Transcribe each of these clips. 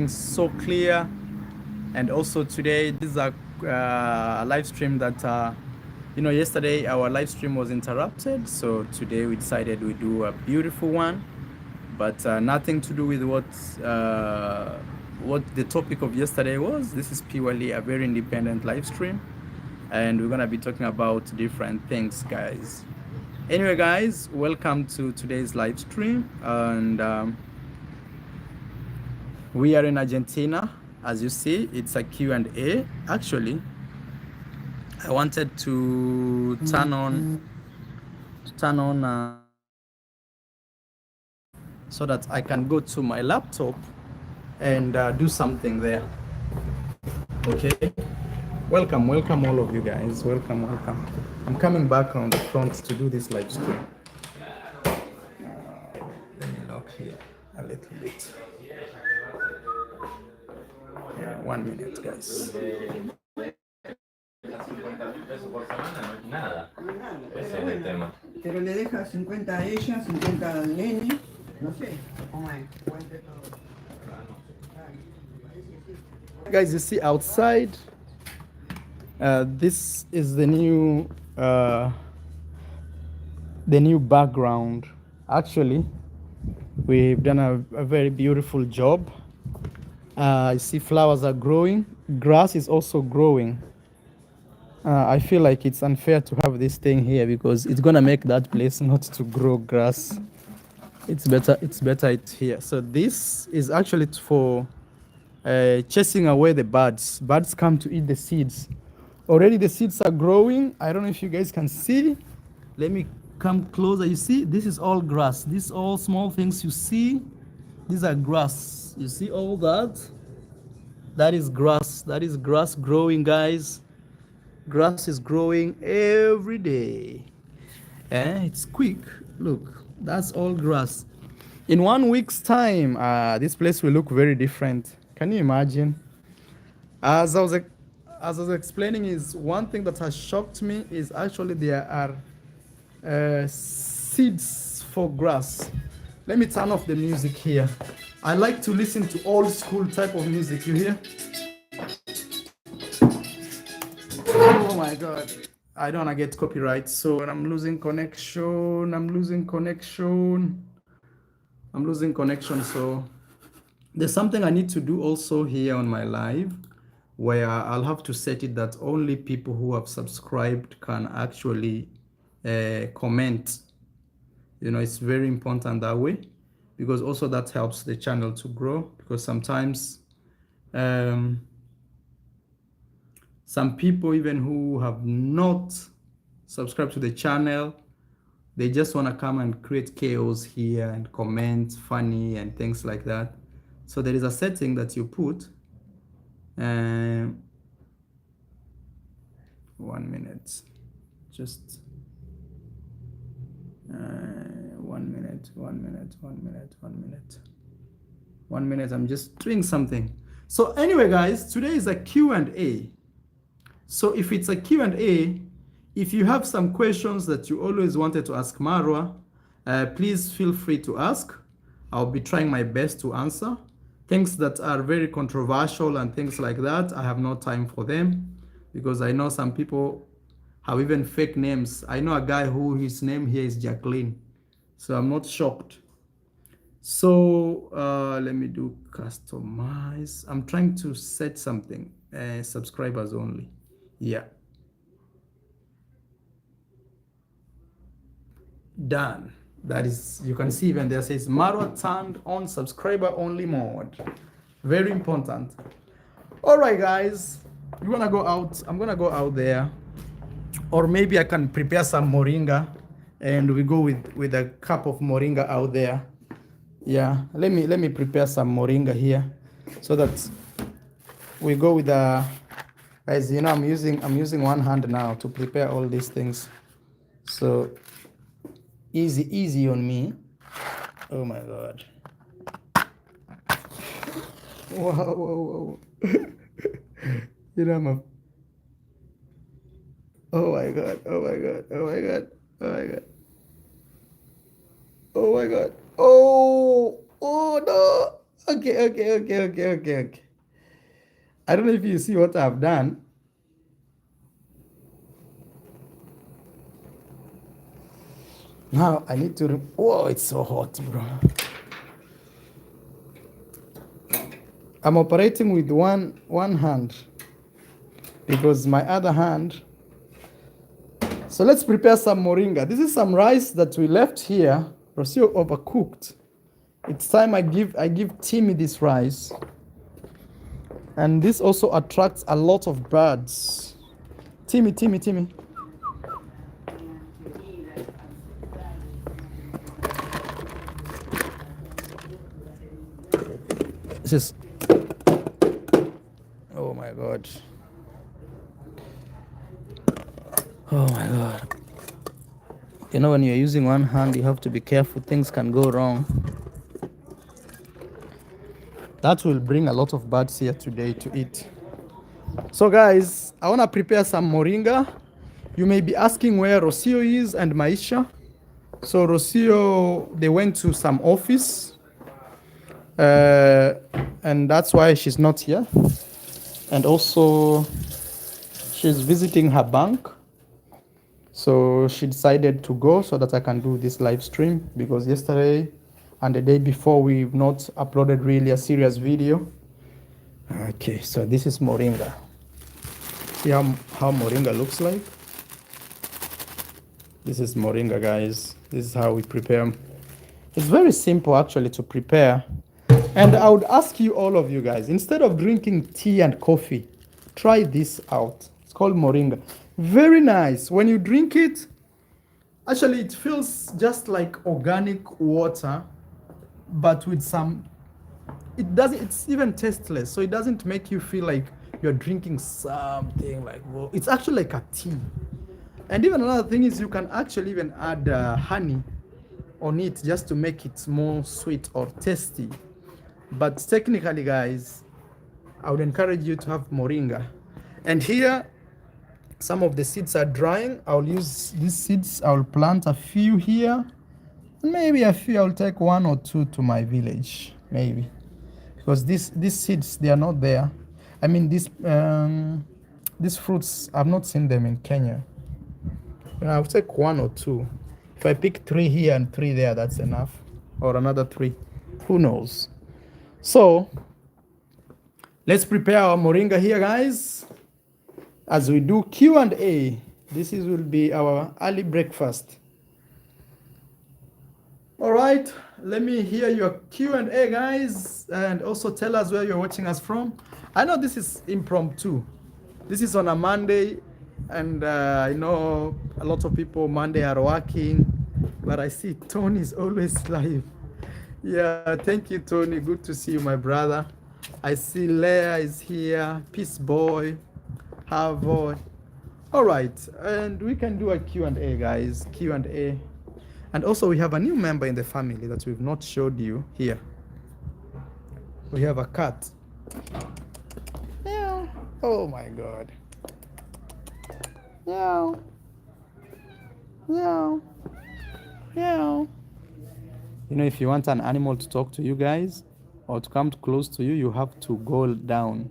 so clear. And also today, this is a live stream that, yesterday our live stream was interrupted. So today we decided we do a beautiful one, but nothing to do with what the topic of yesterday was. This is purely a very independent live stream, and we're gonna be talking about different things, guys. Anyway, guys, welcome to today's live stream, and we are in Argentina. As you see, it's a Q&A. Actually, I wanted to turn on so that I can go to my laptop and do something there. Okay. Welcome all of you guys. Welcome. I'm coming back on the front to do this live stream. Let me lock here a little bit. Yeah, 1 minute, guys. Pero le deja 50 a ella, 50 al nene, no sé cómo es. Guys, you see outside, this is the new background. Actually, we've done a very beautiful job. You see flowers are growing, grass is also growing. I feel like it's unfair to have this thing here because it's gonna make that place not to grow grass. It's better it's here. So this is actually for chasing away the birds. Birds come to eat the seeds. Already the seeds are growing. I don't know if you guys can see. Let me come closer. You see, this is all grass. These all small things you see, these are grass. You see all that? That is grass. That is grass growing, guys. Grass is growing every day. It's quick. Look, that's all grass. In 1 week's time, this place will look very different. Can you imagine? As I was explaining, is one thing that has shocked me is actually there are seeds for grass. Let me turn off the music here. I like to listen to old school type of music. You hear? Oh my God. I don't want to get copyright. So I'm losing connection. So there's something I need to do also here on my live where I'll have to set it that only people who have subscribed can actually comment. It's very important that way because also that helps the channel to grow, because sometimes some people even who have not subscribed to the channel, they just want to come and create chaos here and comment funny and things like that. So there is a setting that you put. 1 minute. Just 1 minute. 1 minute. I'm just doing something. So anyway, guys, today is a Q&A. So if it's a Q&A, if you have some questions that you always wanted to ask Marwa, please feel free to ask. I'll be trying my best to answer. Things that are very controversial and things like that, I have no time for them because I know some people have even fake names. I know a guy who his name here is Jacqueline, so I'm not shocked. So let me do customize. I'm trying to set something, subscribers only. Yeah. Done. That is, you can see even there says Marwa turned on subscriber only mode. Very important. All right, guys, you wanna go out? I'm gonna go out there, or maybe I can prepare some moringa and we go with a cup of moringa out there. Yeah, let me prepare some moringa here so that we go with the guys. I'm using one hand now to prepare all these things, so easy on me. Oh my God. Whoa. I'm a... Oh my God. Oh no. Okay. I don't know if you see what I've done. Now I need to. Whoa, it's so hot, bro. I'm operating with one hand because my other hand. So let's prepare some moringa. This is some rice that we left here. Rocio overcooked. It's time I give Timmy this rice. And this also attracts a lot of birds. Timmy. This is. Oh my God. Oh my God. You know, when you're using one hand, you have to be careful. Things can go wrong. That will bring a lot of birds here today to eat. So guys, I want to prepare some moringa. You may be asking where Rocio is and Maisha. So Rocio, they went to some office. And that's why she's not here. And also, she's visiting her bank. So she decided to go so that I can do this live stream, because yesterday and the day before we've not uploaded really a serious video. Okay, so this is moringa. See how moringa looks like? This is moringa, guys. This is how we prepare. It's very simple actually to prepare. And I would ask you, all of you guys, instead of drinking tea and coffee, try this out. It's called moringa. Very nice. When you drink it, actually it feels just like organic water, but with some, it's even tasteless. So it doesn't make you feel like you're drinking something like, well, it's actually like a tea. And even another thing is you can actually even add honey on it just to make it more sweet or tasty. But technically, guys, I would encourage you to have moringa. And here, some of the seeds are drying. I'll use these seeds. I'll plant a few here. Maybe a few. I'll take 1 or 2 to my village, maybe. Because these seeds, they are not there. I mean, these fruits, I've not seen them in Kenya. I'll take 1 or 2. If I pick 3 here and 3 there, that's enough. Or another 3. Who knows? So, let's prepare our moringa here, guys. As we do Q&A, will be our early breakfast. All right, let me hear your Q&A, guys, and also tell us where you're watching us from. I know this is impromptu. This is on a Monday, and I know a lot of people Monday are working, but I see Tony is always live. Yeah, thank you, Tony. Good to see you, my brother. I see Leah is here. Peace boy. Harvard. All right, and we can do a Q&A, guys. Q&A. And also we have a new member in the family that we've not showed you here. We have a cat. Meow. Oh my God. Meow. Meow. Meow. You know, if you want an animal to talk to you guys or to come close to you, you have to go down.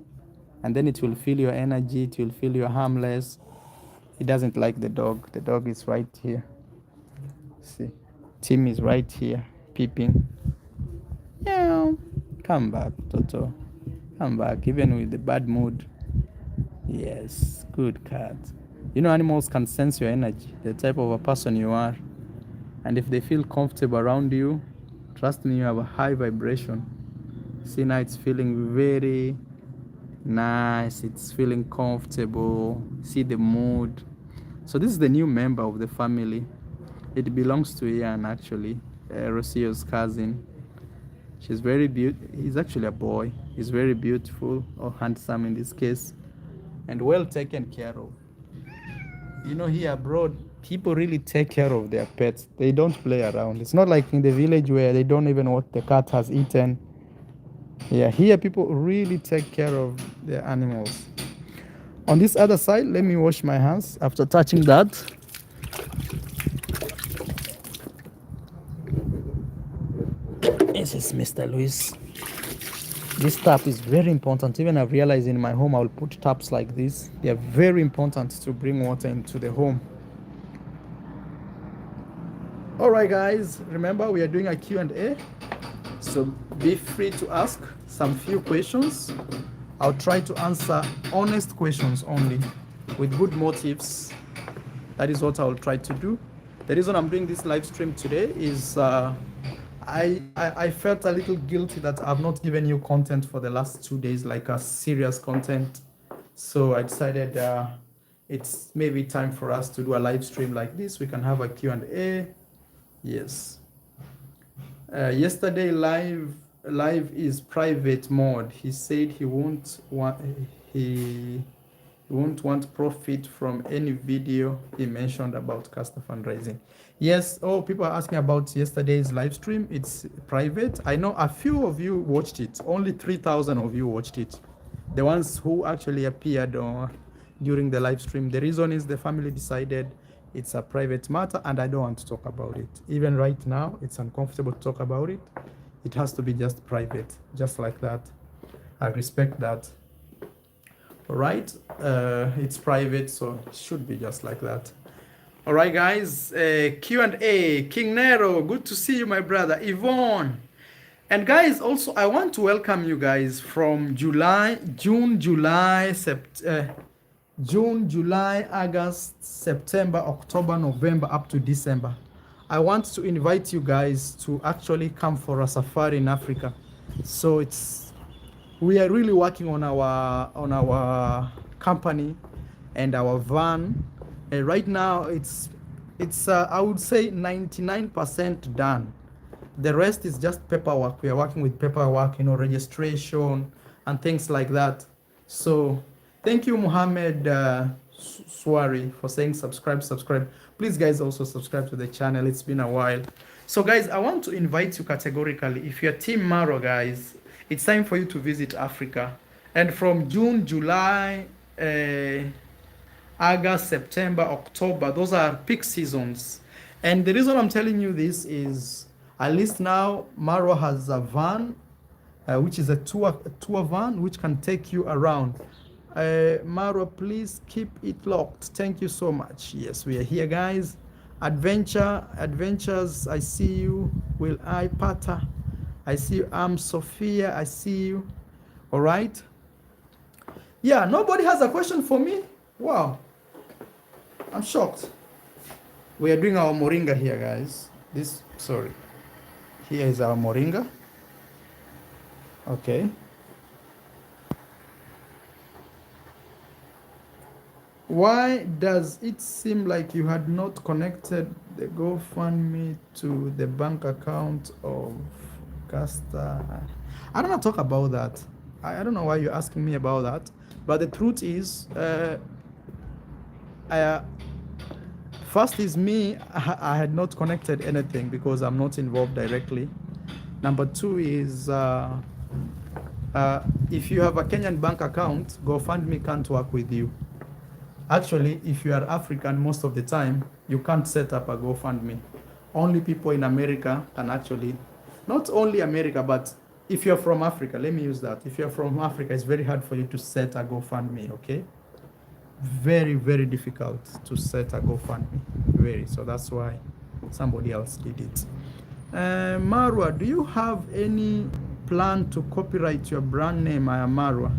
And then it will feel your energy, it will feel you're harmless. It doesn't like the dog. The dog is right here. See, Tim is right here, peeping. Meow. Come back, Toto. Come back, even with the bad mood. Yes, good cat. You know, animals can sense your energy, the type of a person you are. And if they feel comfortable around you, trust me, you have a high vibration. See, now it's feeling very nice. It's feeling comfortable. See the mood. So this is the new member of the family. It belongs to Ian, actually, Rocio's cousin. She's very beautiful. He's actually a boy. He's very beautiful, or handsome in this case, and well taken care of. You know, here abroad, people really take care of their pets. They don't play around. It's not like in the village where they don't even know what the cat has eaten. Yeah, here people really take care of their animals. On this other side, let me wash my hands after touching that. This is Mr. Luis. This tap is very important. Even I've realized in my home, I will put taps like this. They are very important to bring water into the home. All right, guys, remember we are doing a Q&A. So be free to ask some few questions. I'll try to answer honest questions only with good motives. That is what I'll try to do. The reason I'm doing this live stream today is I felt a little guilty that I've not given you content for the last 2 days, like a serious content. So I decided it's maybe time for us to do a live stream like this. We can have a Q&A. Yes. Yesterday live is private mode. He said he won't want profit from any video he mentioned about caster fundraising. Yes. Oh, people are asking about yesterday's live stream. It's private. I know a few of you watched it. Only 3,000 of you watched it. The ones who actually appeared during the live stream. The reason is the family decided it's a private matter and I don't want to talk about it. Even right now, it's uncomfortable to talk about it. It has to be just private, just like that. I respect that. All right, it's private, so it should be just like that. All right, guys, Q&A. King Nero, good to see you, my brother. Yvonne. And guys, also, I want to welcome you guys from June, July, August, September, October, November, up to December. I want to invite you guys to actually come for a safari in Africa. So we are really working on our company and our van. And right now it's I would say 99% done. The rest is just paperwork. We are working with paperwork, registration and things like that. So thank you, Mohammed Swari, for saying subscribe. Please, guys, also subscribe to the channel. It's been a while. So, guys, I want to invite you categorically. If you're Team Maro, guys, it's time for you to visit Africa. And from June, July, August, September, October, those are peak seasons. And the reason I'm telling you this is, at least now, Maro has a van, which is a tour van, which can take you around. Maro, please keep it locked. Thank you so much. Yes, we are here, guys. Adventures, I see you. Will I, Pata? I see you. I'm Sophia, I see you. All right. Yeah, nobody has a question for me? Wow. I'm shocked. We are doing our moringa here, guys. Here is our moringa. Okay. Why does it seem like you had not connected the GoFundMe to the bank account of Caster? I don't want to talk about that. I don't know why you're asking me about that. But the truth is, first is me, I had not connected anything because I'm not involved directly. Number two is, if you have a Kenyan bank account, GoFundMe can't work with you. Actually, if you are African, most of the time, you can't set up a GoFundMe. Only people in America can actually, not only America, but if you're from Africa, let me use that. If you're from Africa, it's very hard for you to set a GoFundMe, okay? Very, very difficult to set a GoFundMe. Very. So that's why somebody else did it. Marwa, do you have any plan to copyright your brand name? I am Marwa.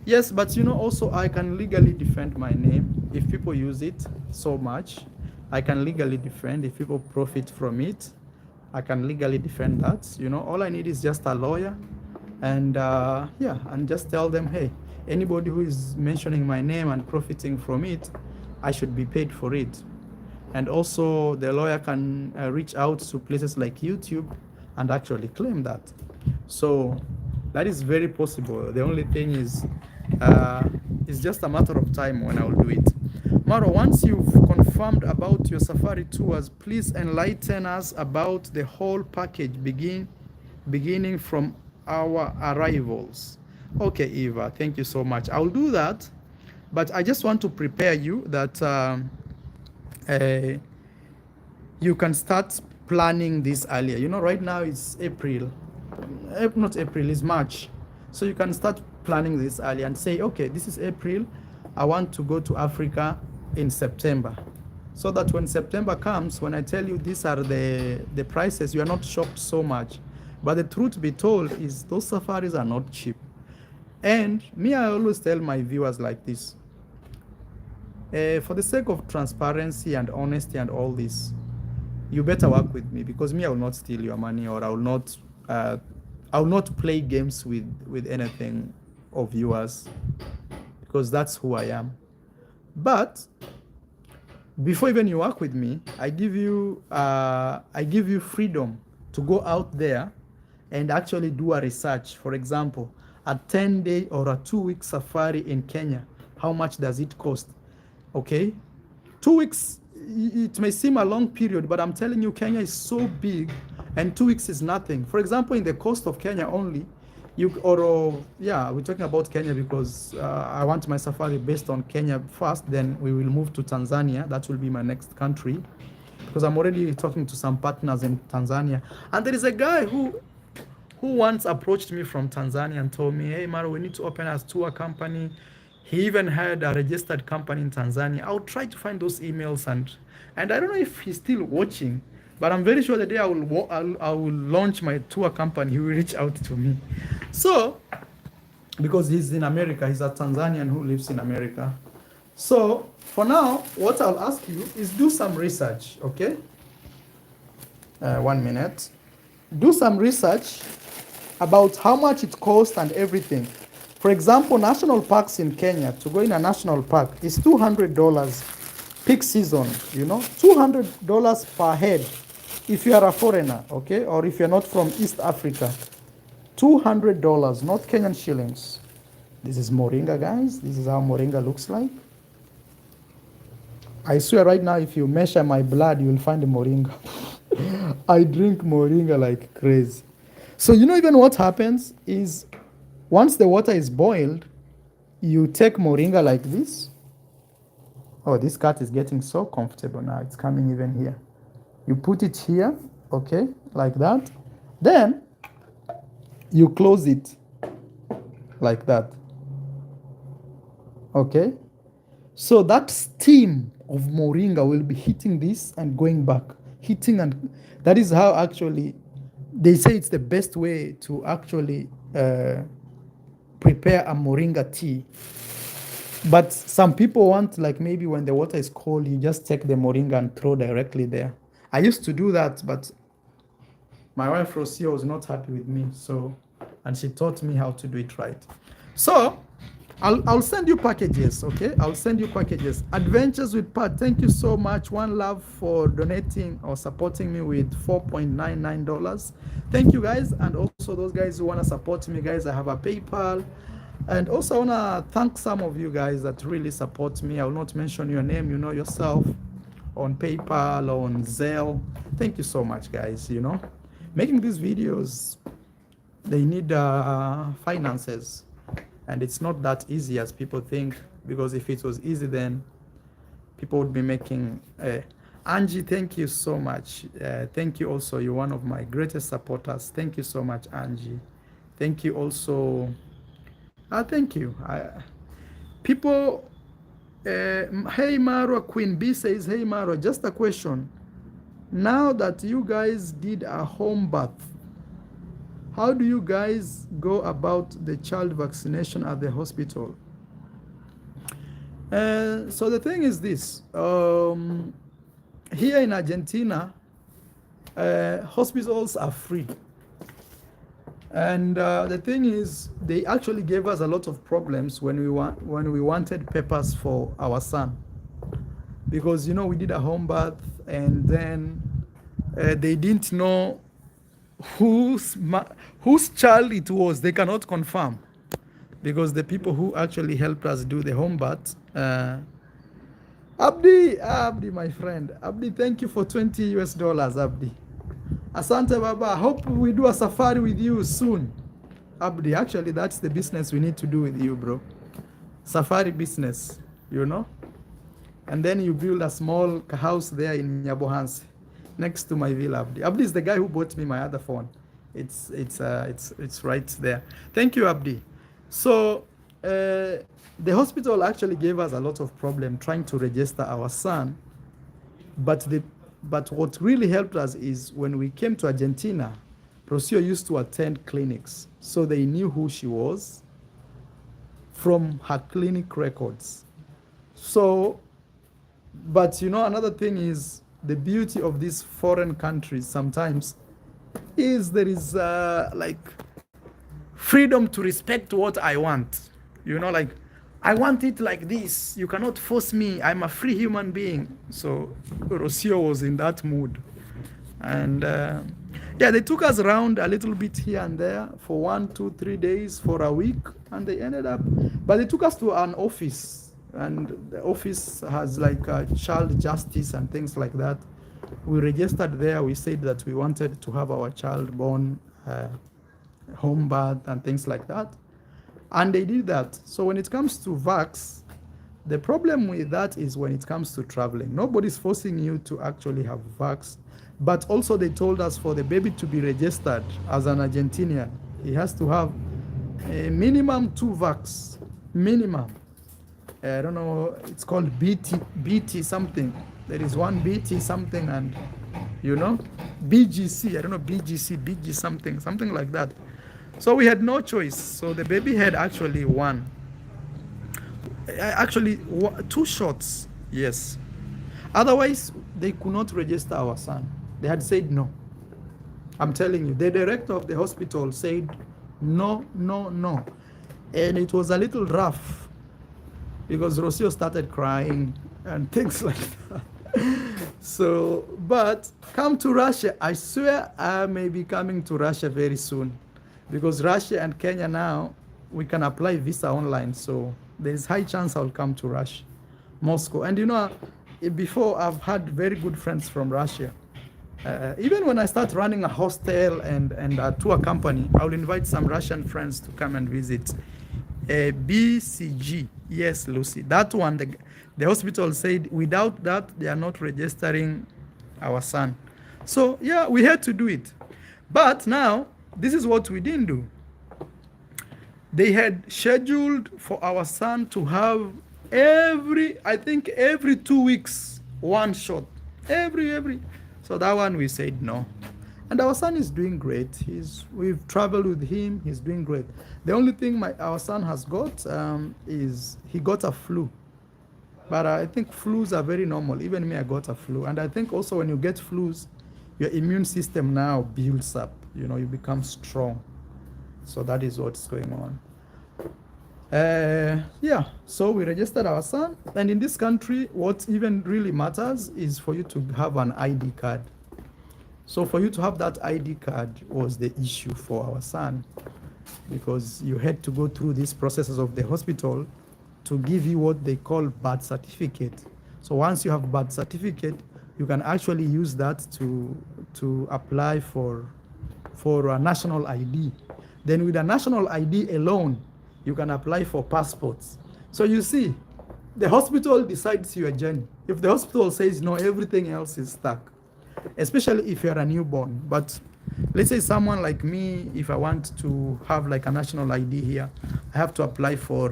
Yes, but also I can legally defend my name. If people use it so much, I can legally defend. If people profit from it, I can legally defend that. All I need is just a lawyer and and just tell them, hey, anybody who is mentioning my name and profiting from it, I should be paid for it. And also the lawyer can reach out to places like YouTube and actually claim that. So that is very possible. The only thing is, it's just a matter of time when I will do it. Maro, once you've confirmed about your safari tours, please enlighten us about the whole package beginning from our arrivals. Okay, Eva, thank you so much. I'll do that, but I just want to prepare you that you can start planning this earlier. Right now it's April. Not April, it's March. So you can start planning this early and say, okay, this is April. I want to go to Africa in September. So that when September comes, when I tell you these are the prices, you are not shocked so much. But the truth be told is those safaris are not cheap. And me, I always tell my viewers like this. For the sake of transparency and honesty and all this, you better work with me, because me, I will not steal your money, or I will not play games with anything of yours, because that's who I am. But before even you work with me, I give you freedom to go out there and actually do a research. For example, a 10-day or a 2-week safari in Kenya, how much does it cost? Okay, 2 weeks, it may seem a long period, but I'm telling you, Kenya is so big, and 2 weeks is nothing. For example, in the coast of Kenya only, we're talking about Kenya because I want my safari based on Kenya first, then we will move to Tanzania. That will be my next country, because I'm already talking to some partners in Tanzania. And there is a guy who once approached me from Tanzania and told me, hey, Maro, we need to open a tour company. He even had a registered company in Tanzania. I'll try to find those emails, and I don't know if he's still watching, but I'm very sure the day I will launch my tour company, he will reach out to me. So, because he's in America, he's a Tanzanian who lives in America. So, for now, what I'll ask you is do some research, okay? 1 minute. Do some research about how much it costs and everything. For example, national parks in Kenya, to go in a national park is $200 peak season, $200 per head if you are a foreigner, okay, or if you're not from East Africa. $200, not Kenyan shillings. This is moringa, guys. This is how moringa looks like. I swear right now, if you measure my blood, you will find moringa. I drink moringa like crazy. So even what happens is, once the water is boiled, you take moringa like this. Oh, this cat is getting so comfortable now. It's coming even here. You put it here, okay, like that. Then you close it like that. Okay? So that steam of moringa will be hitting this and going back. Hitting, and that is how actually they say it's the best way to actually prepare a moringa tea. But some people want, like, maybe when the water is cold, you just take the moringa and throw directly there. I used to do that, but my wife Rosia was not happy with me, and she taught me how to do it right. So I'll send you packages, okay? I'll send you packages. Adventures with Pat, thank you so much. One love for donating or supporting me with $4.99. Thank you, guys. And also those guys who want to support me, guys, I have a PayPal. And also I want to thank some of you guys that really support me. I will not mention your name, you know yourself, on PayPal, on Zelle. Thank you so much, guys. Making these videos, they need finances. And it's not that easy as people think, because if it was easy, then people would be making... Angie, thank you so much. Thank you also. You're one of my greatest supporters. Thank you so much, Angie. Thank you also. Thank you. People... hey, Maro, Queen B says, hey, Maro, just a question. Now that you guys did a home birth, how do you guys go about the child vaccination at the hospital? So the thing is this. Here in Argentina, hospitals are free. And the thing is, they actually gave us a lot of problems when we wanted papers for our son. Because, we did a home birth, and then they didn't know whose child it was. They cannot confirm, because the people who actually helped us do the home birth, Abdi, my friend, Abdi, thank you for $20, Abdi. Asante Baba, I hope we do a safari with you soon. Abdi, actually, that's the business we need to do with you, bro. Safari business, And then you build a small house there in Nyabohansi, next to my villa, Abdi. Abdi is the guy who bought me my other phone. It's right there. Thank you, Abdi. So the hospital actually gave us a lot of problem trying to register our son, but what really helped us is when we came to Argentina, Rocio used to attend clinics, so they knew who she was from her clinic records. So, but you know, another thing is the beauty of these foreign countries sometimes is there is like freedom to respect what I want. You know, like I want it like this. You cannot force me. I'm a free human being. So Rocio was in that mood. And yeah, they took us around a little bit here and there for 1, 2, 3 days, for a week. And they ended up, but they took us to an office. And the office has like child justice and things like that. We registered there. We said that we wanted to have our child born home birth and things like that. And they did that. So when it comes to vax, the problem with that is when it comes to traveling. Nobody's forcing you to actually have vax. But also they told us for the baby to be registered as an Argentinian, he has to have a minimum 2 vax. Minimum. I don't know, it's called BT something. There is one BT something and, you know, BGC, I don't know, BG something like that. So we had no choice. So the baby had actually actually 2 shots, yes. Otherwise, they could not register our son. They had said no. I'm telling you, the director of the hospital said no, no, no. And it was a little rough because Rocio started crying and things like that. So, but come to Russia. I swear I may be coming to Russia very soon because Russia and Kenya now, we can apply visa online. So there's high chance I'll come to Russia, Moscow. And you know, before I've had very good friends from Russia. Even when I start running a hostel and a tour company, I'll invite some Russian friends to come and visit. BCG, yes, Lucy. That one, the hospital said without that, they are not registering our son. So yeah, we had to do it. But now, this is what we didn't do. They had scheduled for our son to have I think every 2 weeks, 1 shot. Every. So that one we said no. And our son is doing great. We've traveled with him. He's doing great. The only thing our son has got is he got a flu. But I think flus are very normal. Even me, I got a flu. And I think also when you get flus, your immune system now builds up. You know, you become strong. So that is what's going on. Yeah, so we registered our son. And in this country, what even really matters is for you to have an ID card. So for you to have that ID card was the issue for our son, because you had to go through these processes of the hospital to give you what they call birth certificate. So once you have birth certificate, you can actually use that to apply for a national ID. Then with a national ID alone, you can apply for passports. So you see, the hospital decides your journey. If the hospital says no, everything else is stuck, especially if you're a newborn. But let's say someone like me, if I want to have like a national ID here, I have to apply for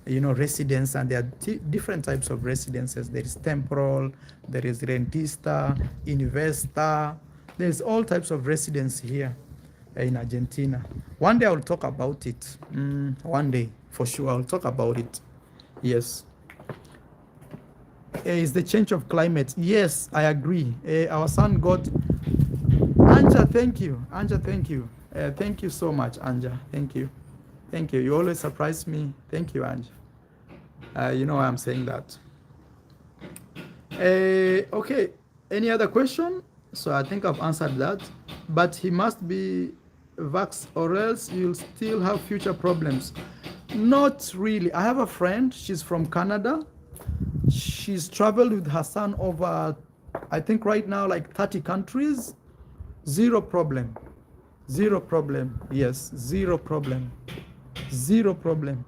residence, and there are different types of residences. There is temporal, there is rentista, investor. There's all types of residence here in Argentina. One day I'll talk about it. One day, for sure, I'll talk about it. Yes. Is the change of climate? Yes, I agree. Our son got... Anja, thank you. Anja, thank you. Thank you so much, Anja. Thank you. Thank you. You always surprise me. Thank you, Anja. You know why I'm saying that. Okay. Any other question? So I think I've answered that. But he must be vaxxed or else you'll still have future problems. Not really. I have a friend. She's from Canada. She's traveled with her son over, I think right now, like 30 countries. Zero problem. Zero problem. Yes, zero problem. Zero problem.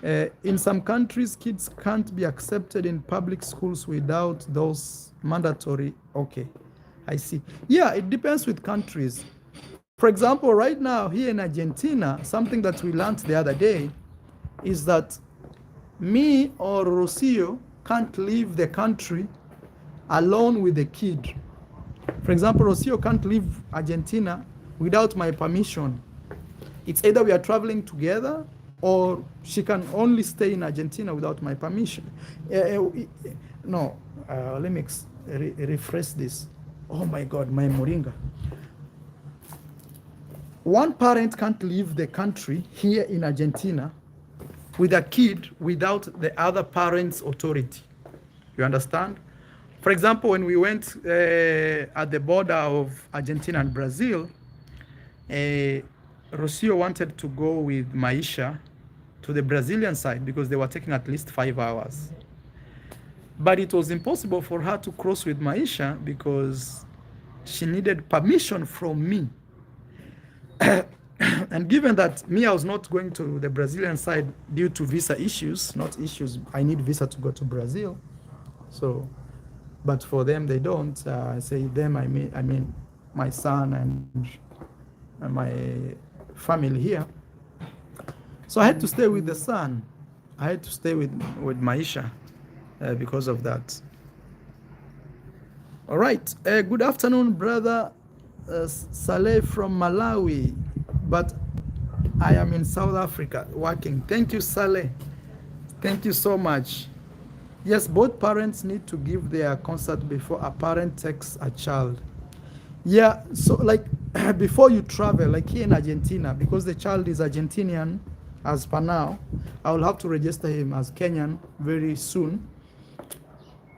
In some countries, kids can't be accepted in public schools without those mandatory. Okay, I see. Yeah, it depends with countries. For example, right now here in Argentina, something that we learned the other day is that me or Rocio can't leave the country alone with the kid. For example, Rocio can't leave Argentina without my permission. It's either we are traveling together or she can only stay in Argentina without my permission. No, let me refresh this. Oh my God, my moringa. One parent can't leave the country here in Argentina with a kid without the other parent's authority. You understand? For example, when we went at the border of Argentina and Brazil, Rocio wanted to go with Maisha to the Brazilian side because they were taking at least 5 hours. But it was impossible for her to cross with Maisha because she needed permission from me. And given that me, I was not going to the Brazilian side due to visa issues, not issues, I need visa to go to Brazil. So, but for them, they don't. I say them, I mean my son and my family here. So I had to stay with the son. I had to stay with Maisha because of that. All right. Good afternoon, brother Saleh from Malawi, but I am in South Africa working. Thank you, Saleh. Thank you so much. Yes, both parents need to give their consent before a parent takes a child. Yeah, so like before you travel, like here in Argentina, because the child is Argentinian as per now, I will have to register him as Kenyan very soon.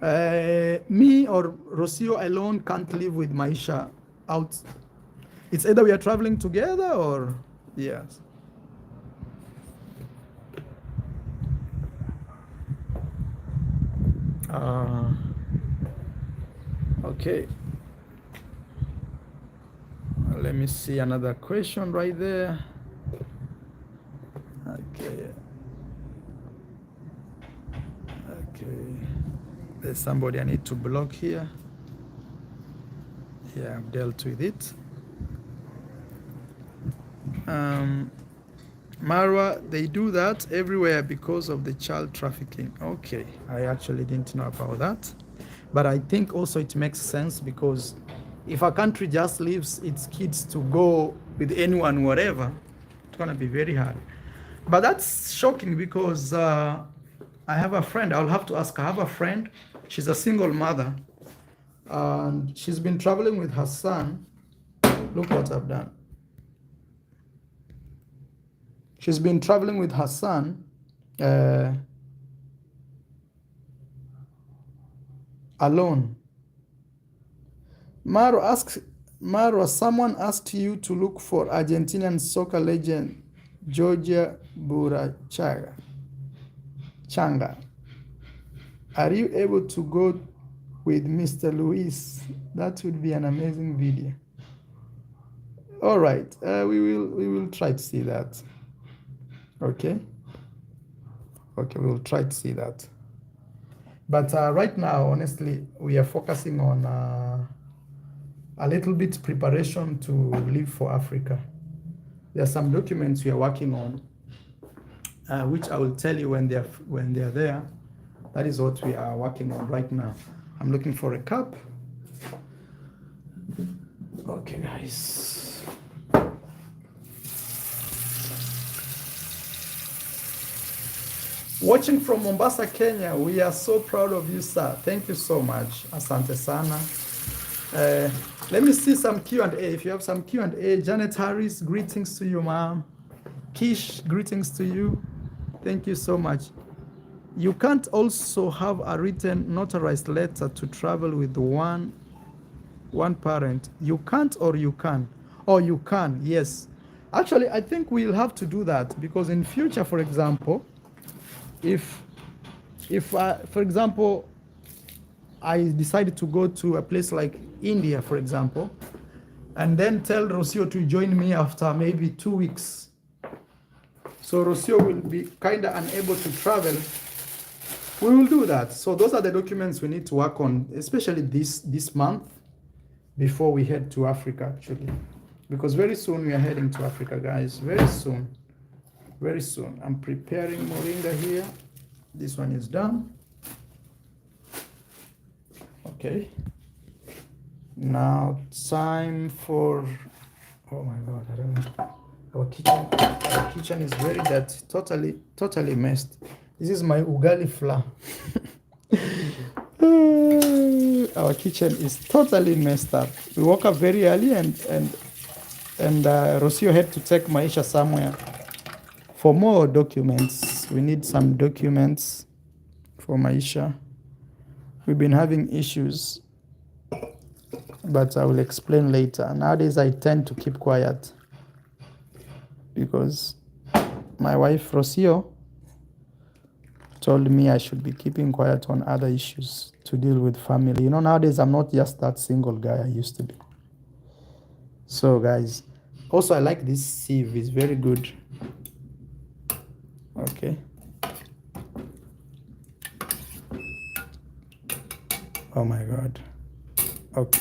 Me or Rocio alone can't live with Maisha out. It's either we are traveling together or yes. Okay. Let me see another question right there. Okay. Okay. There's somebody I need to block here. Yeah, I've dealt with it. Marwa, they do that everywhere because of the child trafficking. Okay, I actually didn't know about that. But I think also it makes sense because if a country just leaves its kids to go with anyone, whatever, it's going to be very hard. But that's shocking because I have a friend. I'll have to ask. I have a friend. She's a single mother. And she's been traveling with her son. Look what I've done. She's been traveling with her son alone. Maro, someone asked you to look for Argentinian soccer legend Georgia Changa. Are you able to go with Mr. Luis? That would be an amazing video. All right, we will try to see that. Okay, we will try to see that. But right now, honestly, we are focusing on a little bit preparation to leave for Africa. There are some documents we are working on, which I will tell you when they're there. That is what we are working on right now. I'm looking for a cup. Okay, guys. Watching from Mombasa, Kenya, we are so proud of you, sir. Thank you so much. Asante sana. Let me see some Q&A. If you have some Q&A, Janet Harris, greetings to you, ma'am. Kish, greetings to you. Thank you so much. You can't also have a written notarized letter to travel with one parent. You can't or you can? Or you can, yes. Actually, I think we'll have to do that because in future, for example, if for example, I decided to go to a place like India, for example, and then tell Rocio to join me after maybe 2 weeks. So Rocio will be kind of unable to travel. We will do that. So those are the documents we need to work on, especially this month before we head to Africa, actually. because very soon we are heading to Africa, guys. Very soon. Very soon. I'm preparing moringa here. This one is done. Okay. Now time for, oh my God, I don't know. Our kitchen is very dirty, totally messed. This is my ugali flour. Our kitchen is totally messed up. We woke up very early and Rocio had to take Maisha somewhere for more documents. We need some documents for Maisha. We've been having issues, but I will explain later. Nowadays I tend to keep quiet because my wife Rocio told me I should be keeping quiet on other issues to deal with family. You know, nowadays I'm not just that single guy I used to be. So guys, also I like this sieve, it's very good. Okay. Oh my God. Okay.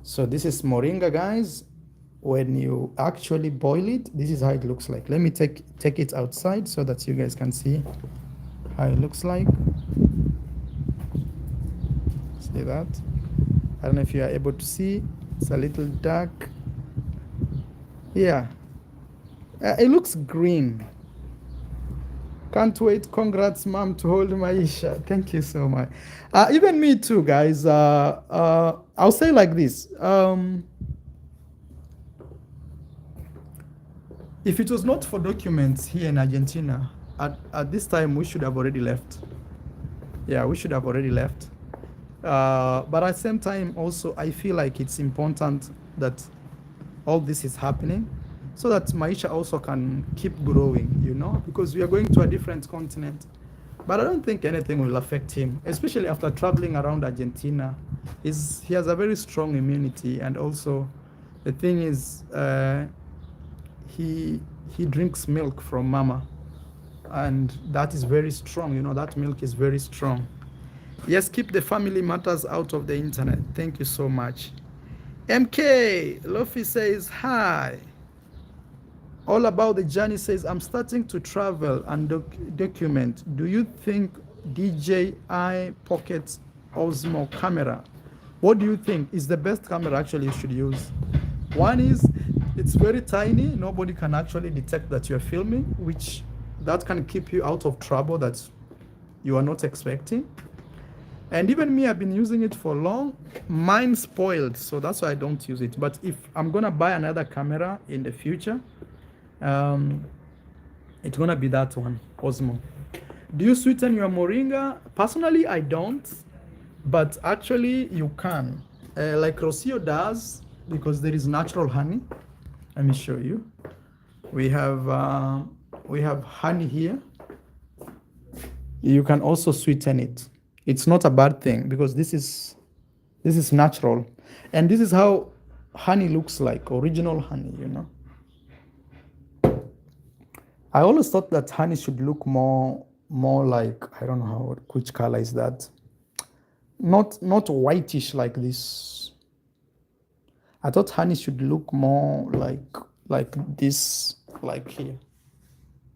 So this is moringa, guys. When you actually boil it, this is how it looks like. Let me take it outside so that you guys can see how it looks like. See that? I don't know if you are able to see. It's a little dark. Yeah. It looks green. Can't wait. Congrats, mom, to hold Maisha. Thank you so much. Even me too, guys. I'll say like this. If it was not for documents here in Argentina, at this time we should have already left. Yeah, we should have already left. But at the same time, also, I feel like it's important that all this is happening so that Maisha also can keep growing, you know, because we are going to a different continent. But I don't think anything will affect him, especially after traveling around Argentina. He has a very strong immunity, and also the thing is, he drinks milk from mama, and that is very strong, you know, that milk is very strong. Yes, keep the family matters out of the internet. Thank you so much. MK Lofi says hi. All about the journey says, I'm starting to travel and document. Do you think DJI Pocket Osmo camera, what do you think is the best camera actually you should use? One is, it's very tiny, nobody can actually detect that you're filming, which that can keep you out of trouble that you are not expecting. And even me, I've been using it for long. Mine spoiled, so that's why I don't use it. But if I'm gonna buy another camera in the future, it's gonna be that one, Osmo. Do you sweeten your moringa? Personally, I don't, but actually you can. Like Rocio does, because there is natural honey. Let me show you. We have honey here. You can also sweeten it. It's not a bad thing because this is natural, and this is how honey looks like, original honey, you know. I always thought that honey should look more like, I don't know which color is that. Not whitish like this. I thought honey should look more like this, like here,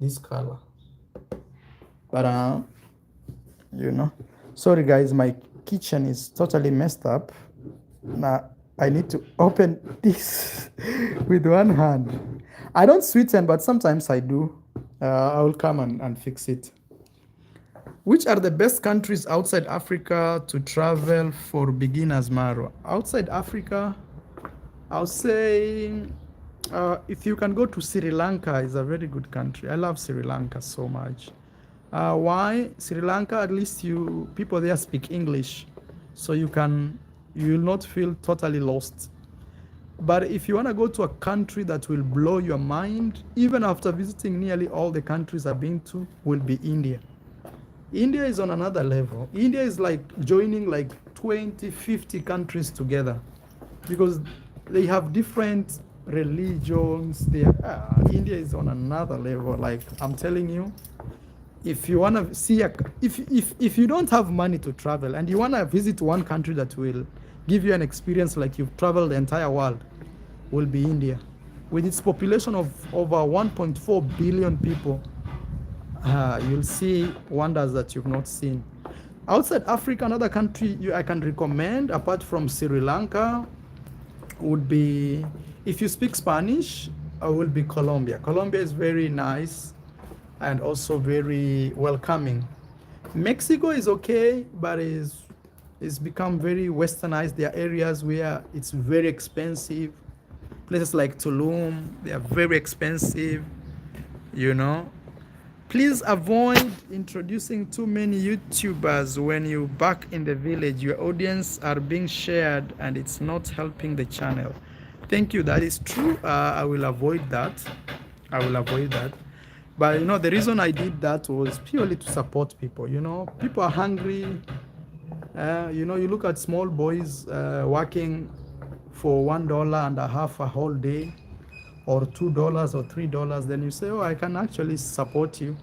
this color. But you know, sorry guys, my kitchen is totally messed up. Now I need to open this with one hand. I don't sweeten, but sometimes I do. I will come and fix it. Which are the best countries outside Africa to travel for beginners, Maro? Outside Africa, I'll say if you can go to Sri Lanka, is a very good country. I love Sri Lanka so much. Why? Sri Lanka, at least people there speak English, so you will not feel totally lost. But if you want to go to a country that will blow your mind, even after visiting nearly all the countries I've been to, will be India. India is on another level. India is like joining like 20, 50 countries together because they have different religions. India is on another level. Like I'm telling you, if you want to see if you don't have money to travel and you want to visit one country that will give you an experience like you've traveled the entire world, will be India. With its population of over 1.4 billion people, you'll see wonders that you've not seen. Outside Africa, another country I can recommend, apart from Sri Lanka, would be, if you speak Spanish, will be Colombia. Colombia is very nice and also very welcoming. Mexico is okay, but it's become very westernized. There are areas where it's very expensive. Places like Tulum, they are very expensive, you know. Please avoid introducing too many YouTubers when you're back in the village. Your audience are being shared and it's not helping the channel. Thank you, that is true. I will avoid that. I will avoid that. But you know, the reason I did that was purely to support people. You know, people are hungry. You know, you look at small boys working for $1.50 a whole day, or $2 or $3, then you say, oh, I can actually support you.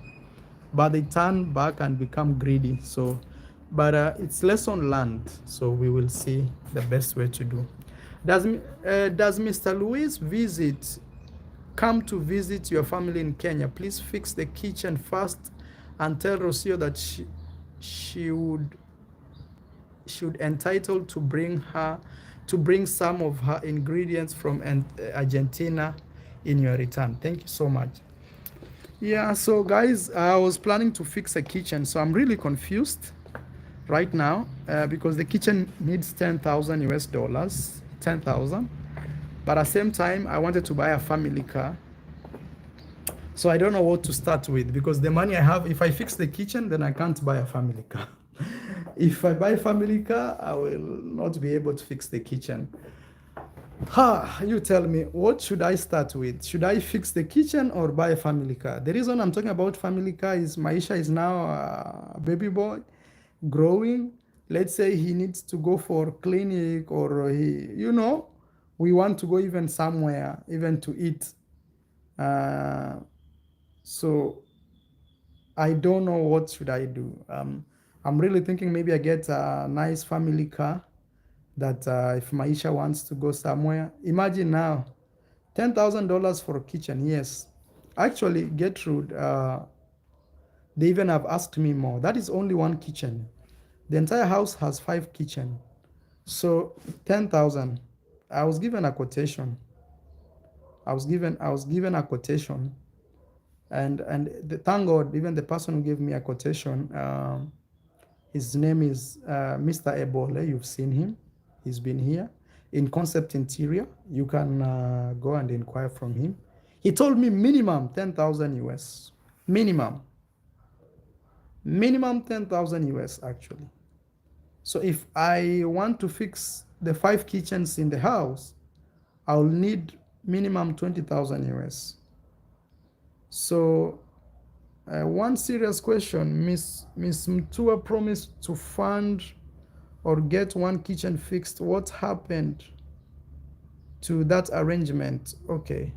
But they turn back and become greedy. So, but it's lesson learned. So we will see the best way to do. Does Mr. Luis come to visit your family in Kenya? Please fix the kitchen first and tell Rocio that she should entitled to bring some of her ingredients from Argentina in your return. Thank you so much. Yeah, so guys, I was planning to fix a kitchen, so I'm really confused right now because the kitchen needs 10,000 US dollars, 10,000. But at the same time, I wanted to buy a family car. So I don't know what to start with, because the money I have, if I fix the kitchen, then I can't buy a family car. If I buy a family car, I will not be able to fix the kitchen. You tell me, what should I start with? Should I fix the kitchen or buy a family car? The reason I'm talking about family car is Maisha is now a baby boy, growing. Let's say he needs to go for clinic, or he, you know, we want to go even somewhere, even to eat. So I don't know what should I do. I'm really thinking maybe I get a nice family car that if Maisha wants to go somewhere. Imagine now, $10,000 for a kitchen. Yes, actually, Gertrude, they even have asked me more. That is only one kitchen. The entire house has 5 kitchen. So 10,000. I was given a quotation. I was given a quotation, and thank God, even the person who gave me a quotation, his name is Mr. Ebole. You've seen him. He's been here in Concept Interior. You can go and inquire from him. He told me minimum 10,000 US. Minimum 10,000 US actually. So if I want to fix the 5 kitchens in the house, I'll need minimum 20,000 US. So one serious question, Miss Mtua promised to fund or get one kitchen fixed. What happened to that arrangement? Okay,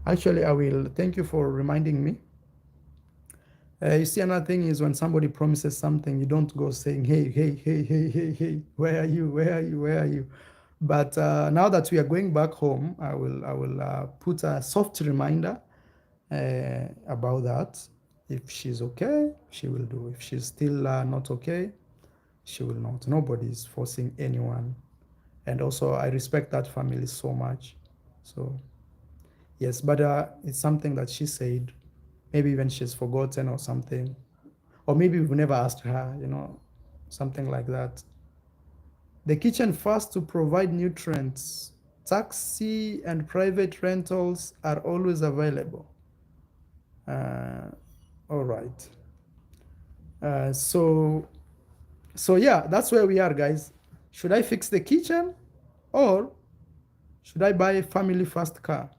actually I will. Thank you for reminding me. You see, another thing is when somebody promises something, you don't go saying, hey, where are you? But now that we are going back home, I will put a soft reminder about that. If she's okay, she will do. If she's still not okay, she will not. Nobody is forcing anyone. And also, I respect that family so much. So, yes, but it's something that she said. Maybe even she's forgotten or something. Or maybe we've never asked her, you know, something like that. The kitchen first to provide nutrients. Taxi and private rentals are always available. All right. So yeah, that's where we are, guys. Should I fix the kitchen or should I buy a family first car?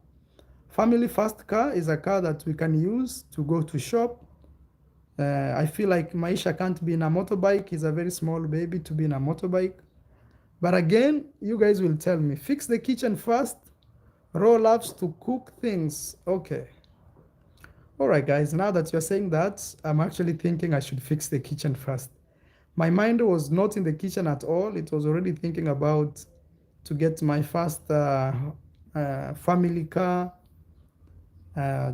Family first car is a car that we can use to go to shop. I feel like Maisha can't be in a motorbike. He's a very small baby to be in a motorbike. But again, you guys will tell me, fix the kitchen first, roll-ups to cook things. Okay. All right, guys, now that you're saying that, I'm actually thinking I should fix the kitchen first. My mind was not in the kitchen at all. It was already thinking about to get my first family car,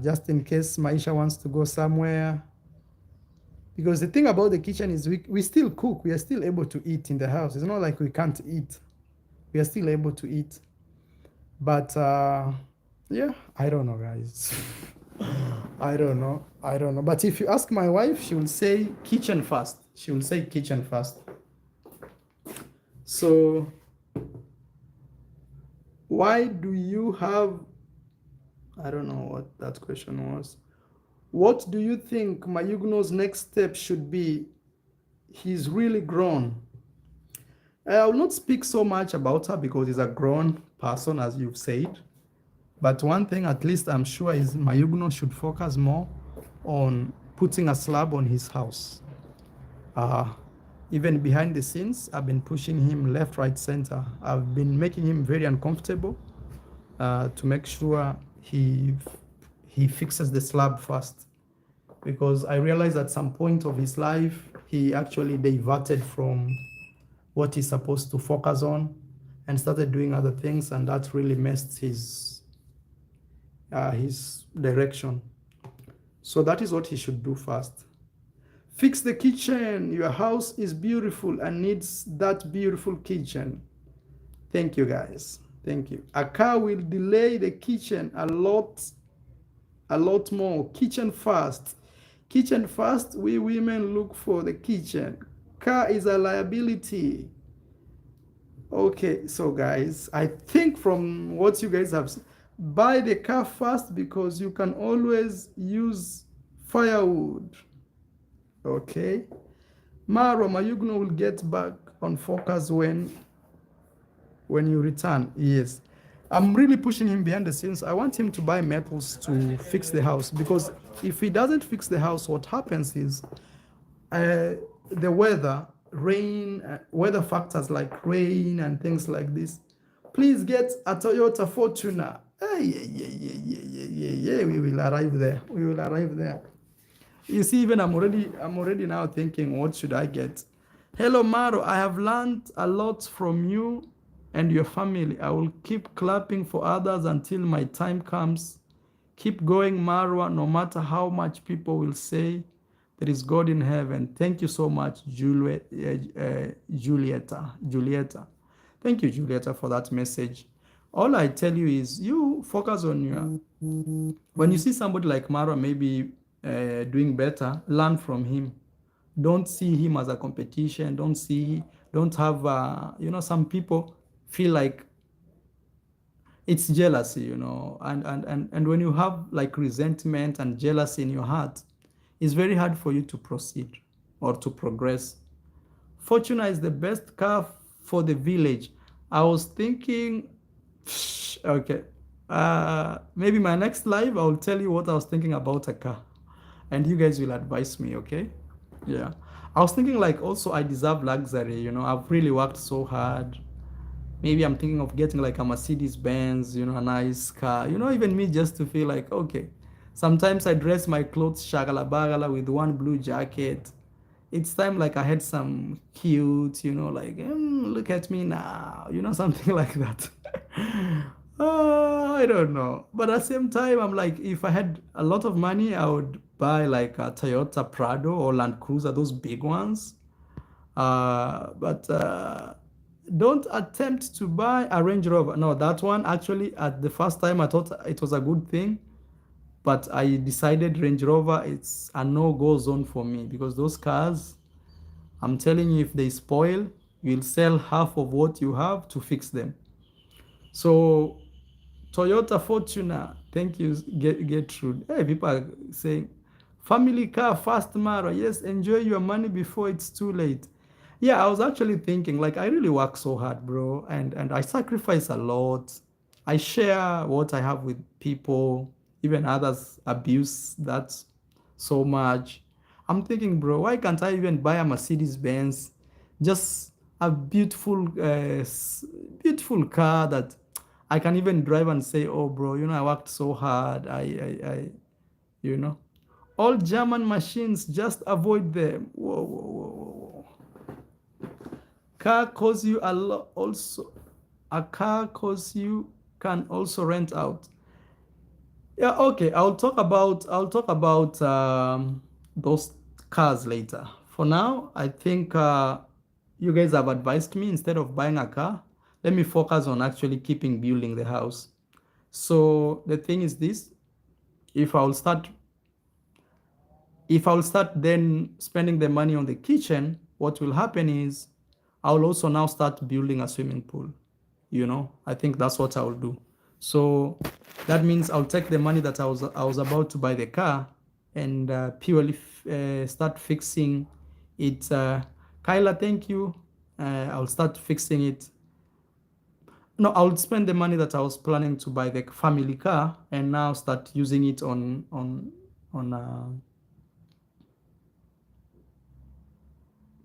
just in case Maisha wants to go somewhere. Because the thing about the kitchen is we still cook. We are still able to eat in the house. It's not like we can't eat. We are still able to eat. But yeah, I don't know, guys. I don't know. I don't know. But if you ask my wife, she will say kitchen first. She will say kitchen first. So why do you have, I don't know what that question was. What do you think Mayugno's next step should be? He's really grown. I will not speak so much about her because he's a grown person, as you've said. But one thing, at least I'm sure, is Mayugno should focus more on putting a slab on his house. Even behind the scenes, I've been pushing him left, right, center. I've been making him very uncomfortable to make sure he fixes the slab first. Because I realized at some point of his life, he actually diverted from what he's supposed to focus on and started doing other things, and that really messed his direction. So that is what he should do first. Fix the kitchen. Your house is beautiful and needs that beautiful kitchen. Thank you, guys. Thank you. A car will delay the kitchen a lot more. Kitchen first. Kitchen first. We women look for the kitchen. Car is a liability. Okay, so guys, I think from what you guys have said, buy the car first because you can always use firewood. Okay. Maro Mayugno will get back on focus when you return. Yes. I'm really pushing him behind the scenes. I want him to buy metals to fix the house, because if he doesn't fix the house, what happens is the weather, rain, weather factors like rain and things like this. Please get a Toyota Fortuner. Yeah, we will arrive there. We will arrive there. You see, even I'm already now thinking, what should I get? Hello, Maro. I have learned a lot from you and your family. I will keep clapping for others until my time comes. Keep going, Marwa, no matter how much people will say. There is God in heaven. Thank you so much, Julieta. Thank you, Julieta, for that message. All I tell you is you focus on your... When you see somebody like Marwa maybe doing better, learn from him. Don't see him as a competition. Don't have, some people feel like it's jealousy, and when you have like resentment and jealousy in your heart, it's very hard for you to proceed or to progress. Fortuna is the best car for the village. I was thinking, okay, maybe my next live, I'll tell you what I was thinking about a car, and you guys will advise me, okay? Yeah. I was thinking like also I deserve luxury, I've really worked so hard. Maybe I'm thinking of getting like a Mercedes Benz, a nice car, even me, just to feel like, okay. Sometimes I dress my clothes shagala bagala with one blue jacket. It's time like I had some cute, like, look at me now, something like that. I don't know. But at the same time, I'm like, if I had a lot of money, I would buy like a Toyota Prado or Land Cruiser, those big ones. But don't attempt to buy a Range Rover. No, that one actually, at the first time, I thought it was a good thing. But I decided Range Rover, it's a no-go zone for me, because those cars, I'm telling you, if they spoil, you'll sell half of what you have to fix them. So Toyota Fortuner, thank you, Gertrude. Hey, people are saying, family car first, Mara. Yes, enjoy your money before it's too late. Yeah, I was actually thinking, like, I really work so hard, bro, and I sacrifice a lot. I share what I have with people. Even others abuse that so much. I'm thinking, bro, why can't I even buy a Mercedes Benz? Just a beautiful car that I can even drive and say, oh, bro, I worked so hard. I all German machines, just avoid them. Whoa. Car costs you a lot also. A car costs you can also rent out. Yeah, okay. I'll talk about those cars later. For now, I think you guys have advised me instead of buying a car, let me focus on actually keeping building the house. So the thing is this: if I'll start if I'll start then spending the money on the kitchen, what will happen is I'll also now start building a swimming pool. I think that's what I'll do. So that means I'll take the money that I was about to buy the car and purely start fixing it. Kyla, thank you. I'll start fixing it. No, I'll spend the money that I was planning to buy the family car and now start using it on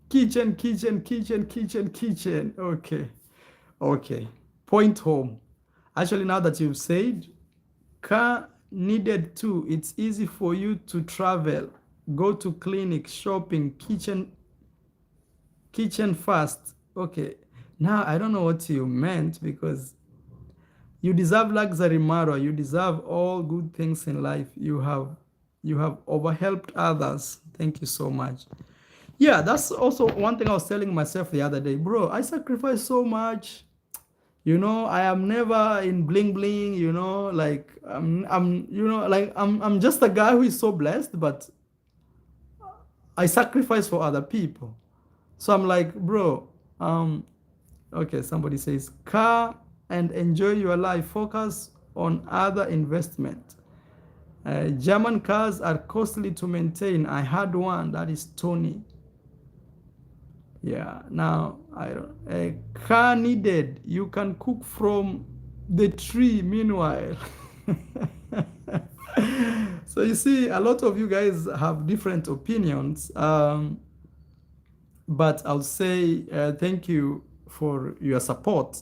kitchen. Okay. Point home. Actually, now that you've said car needed too, it's easy for you to travel, go to clinic, shopping, kitchen fast. Okay. Now I don't know what you meant, because you deserve luxury, Marwa. You deserve all good things in life. You have overhelped others. Thank you so much. Yeah, that's also one thing I was telling myself the other day. Bro, I sacrifice so much. I am never in bling bling, like I'm just a guy who is so blessed, but I sacrifice for other people. So I'm like, bro, okay, somebody says car and enjoy your life. Focus on other investment. German cars are costly to maintain. I had one. That is Tony. Yeah, now I don't. A car needed. You can cook from the tree. Meanwhile, so you see, a lot of you guys have different opinions. But I'll say thank you for your support.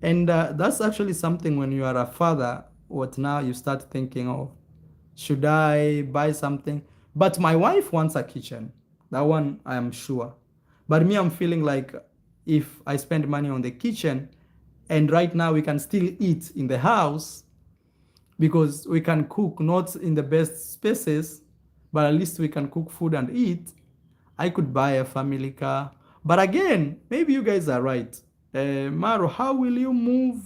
And that's actually something when you are a father, what now you start thinking of, should I buy something? But my wife wants a kitchen. That one I am sure. But me, I'm feeling like if I spend money on the kitchen, and right now we can still eat in the house because we can cook not in the best spaces, but at least we can cook food and eat. I could buy a family car. But again, maybe you guys are right. Maro, how will you move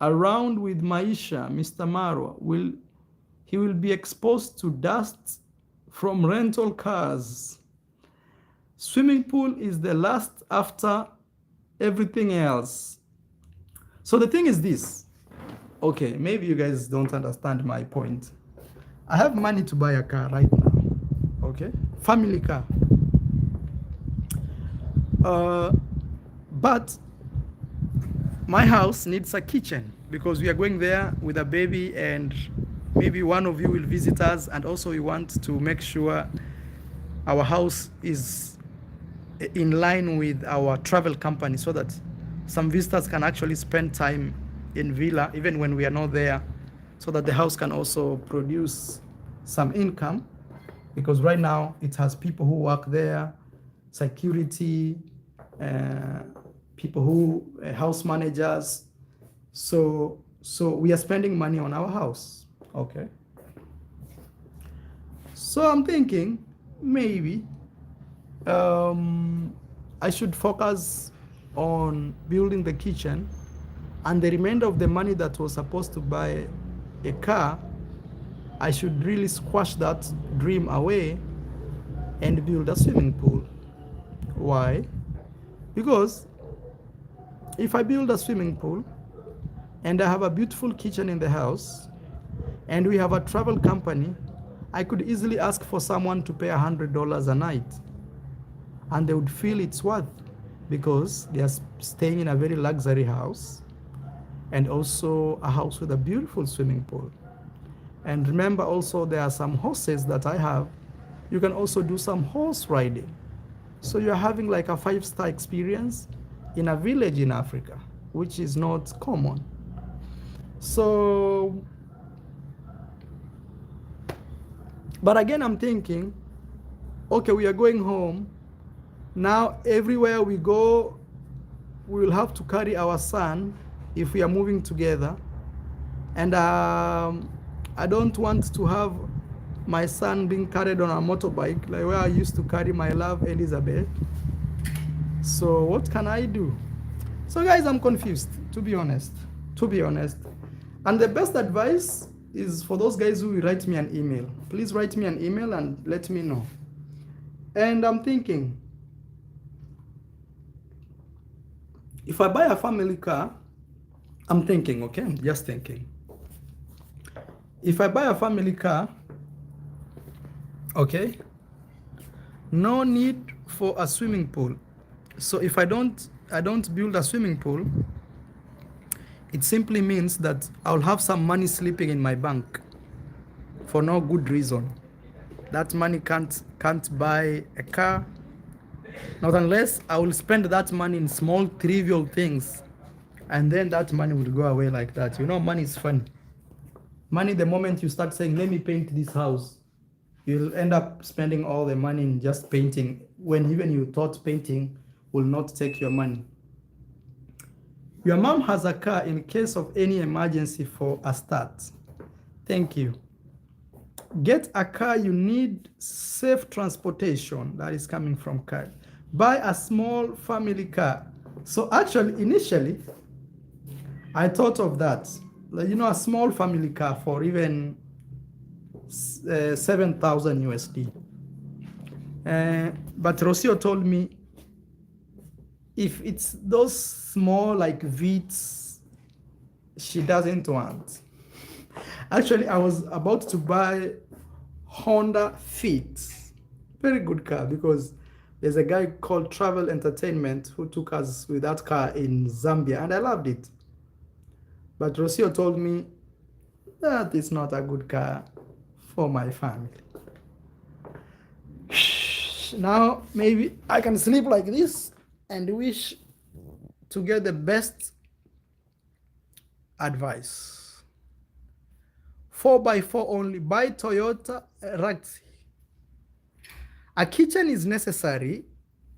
around with Maisha, Mr. Maro? He will be exposed to dust from rental cars. Swimming pool is the last after everything else. So the thing is this. Okay, maybe you guys don't understand my point. I have money to buy a car right now. Okay? Family car. But my house needs a kitchen because we are going there with a baby, and maybe one of you will visit us, and also we want to make sure our house is in line with our travel company so that some visitors can actually spend time in villa even when we are not there, so that the house can also produce some income, because right now it has people who work there, security, people who house managers. So we are spending money on our house. Okay, so I'm thinking maybe I should focus on building the kitchen, and the remainder of the money that was supposed to buy a car, I should really squash that dream away and build a swimming pool. Why? Because if I build a swimming pool and I have a beautiful kitchen in the house and we have a travel company, I could easily ask for someone to pay $100 a night, and they would feel it's worth, because they are staying in a very luxury house and also a house with a beautiful swimming pool. And remember also, there are some horses that I have. You can also do some horse riding. So you're having like a 5-star experience in a village in Africa, which is not common. So, but again, I'm thinking, okay, we are going home. Now, everywhere we go, we will have to carry our son if we are moving together. And I don't want to have my son being carried on a motorbike like where I used to carry my love Elizabeth. So what can I do? So guys, I'm confused, to be honest. And the best advice is for those guys who will write me an email. Please write me an email and let me know. And I'm thinking, if I buy a family car, I'm thinking, okay, I'm just thinking. If I buy a family car, okay, no need for a swimming pool. So if I don't build a swimming pool, it simply means that I'll have some money sleeping in my bank for no good reason. That money can't buy a car, not unless I will spend that money in small trivial things, and then that money will go away like that. You know, money is funny. Money, the moment you start saying, let me paint this house, you'll end up spending all the money in just painting, when even you thought painting will not take your money. Your mom has a car in case of any emergency for a start. Thank you. Get a car, you need safe transportation. That is coming from car. Buy a small family car. So actually, initially, I thought of that. Like, you know, a small family car for even 7,000 USD. But Rocio told me, if it's those small like Vitz, she doesn't want. Actually, I was about to buy Honda Fit. Very good car, because there's a guy called Travel Entertainment who took us with that car in Zambia, and I loved it. But Rocio told me that is not a good car for my family. Now maybe I can sleep like this and wish to get the best advice. 4x4 only. Buy Toyota Raxi. A kitchen is necessary,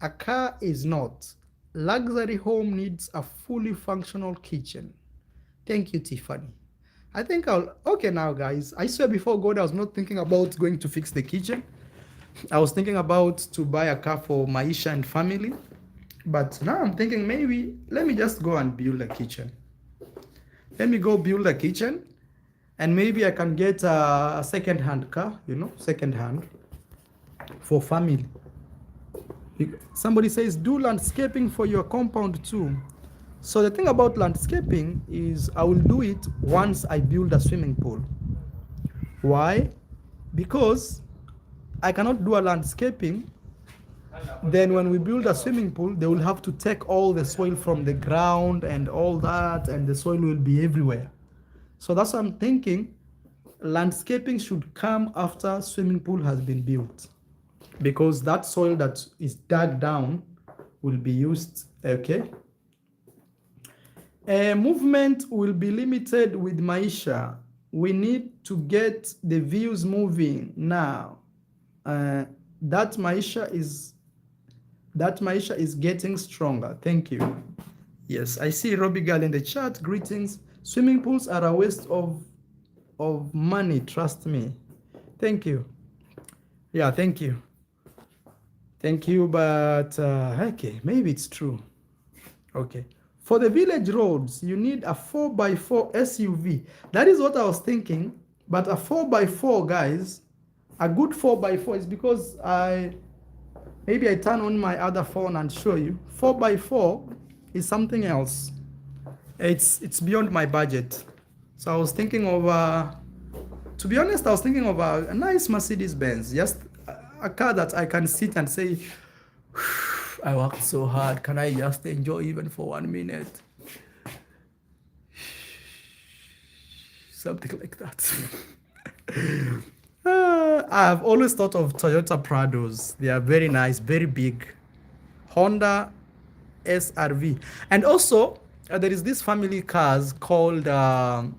a car is not. Luxury home needs a fully functional kitchen. Thank you, Tiffany. I think okay now guys, I swear before God, I was not thinking about going to fix the kitchen. I was thinking about to buy a car for Maisha and family. But now I'm thinking, maybe let me just go and build a kitchen. Let me go build a kitchen, and maybe I can get a second-hand car, you know, second-hand for family. Somebody says, do landscaping for your compound too. So the thing about landscaping is I will do it once I build a swimming pool. Why? Because I cannot do a landscaping. Then when we build a swimming pool, they will have to take all the soil from the ground and all that, and the soil will be everywhere. So that's what I'm thinking. Landscaping should come after swimming pool has been built, because that soil that is dug down will be used, okay? Movement will be limited with Maisha. We need to get the views moving now. That Maisha is getting stronger. Thank you. Yes, I see Robbie Girl in the chat. Greetings. Swimming pools are a waste of money, trust me. Thank you. Yeah, thank you. Thank you, but okay, maybe it's true. Okay. For the village roads, you need a 4x4 SUV. That is what I was thinking. But a 4x4, guys, a good 4x4 is because maybe I turn on my other phone and show you. 4x4 is something else. It's beyond my budget. So I was thinking of, to be honest, I was thinking of a nice Mercedes Benz, just a car that I can sit and say, I worked so hard. Can I just enjoy even for 1 minute? Something like that. I've always thought of Toyota Prados. They are very nice, very big. Honda SRV. And also, there is this family cars called Toyota,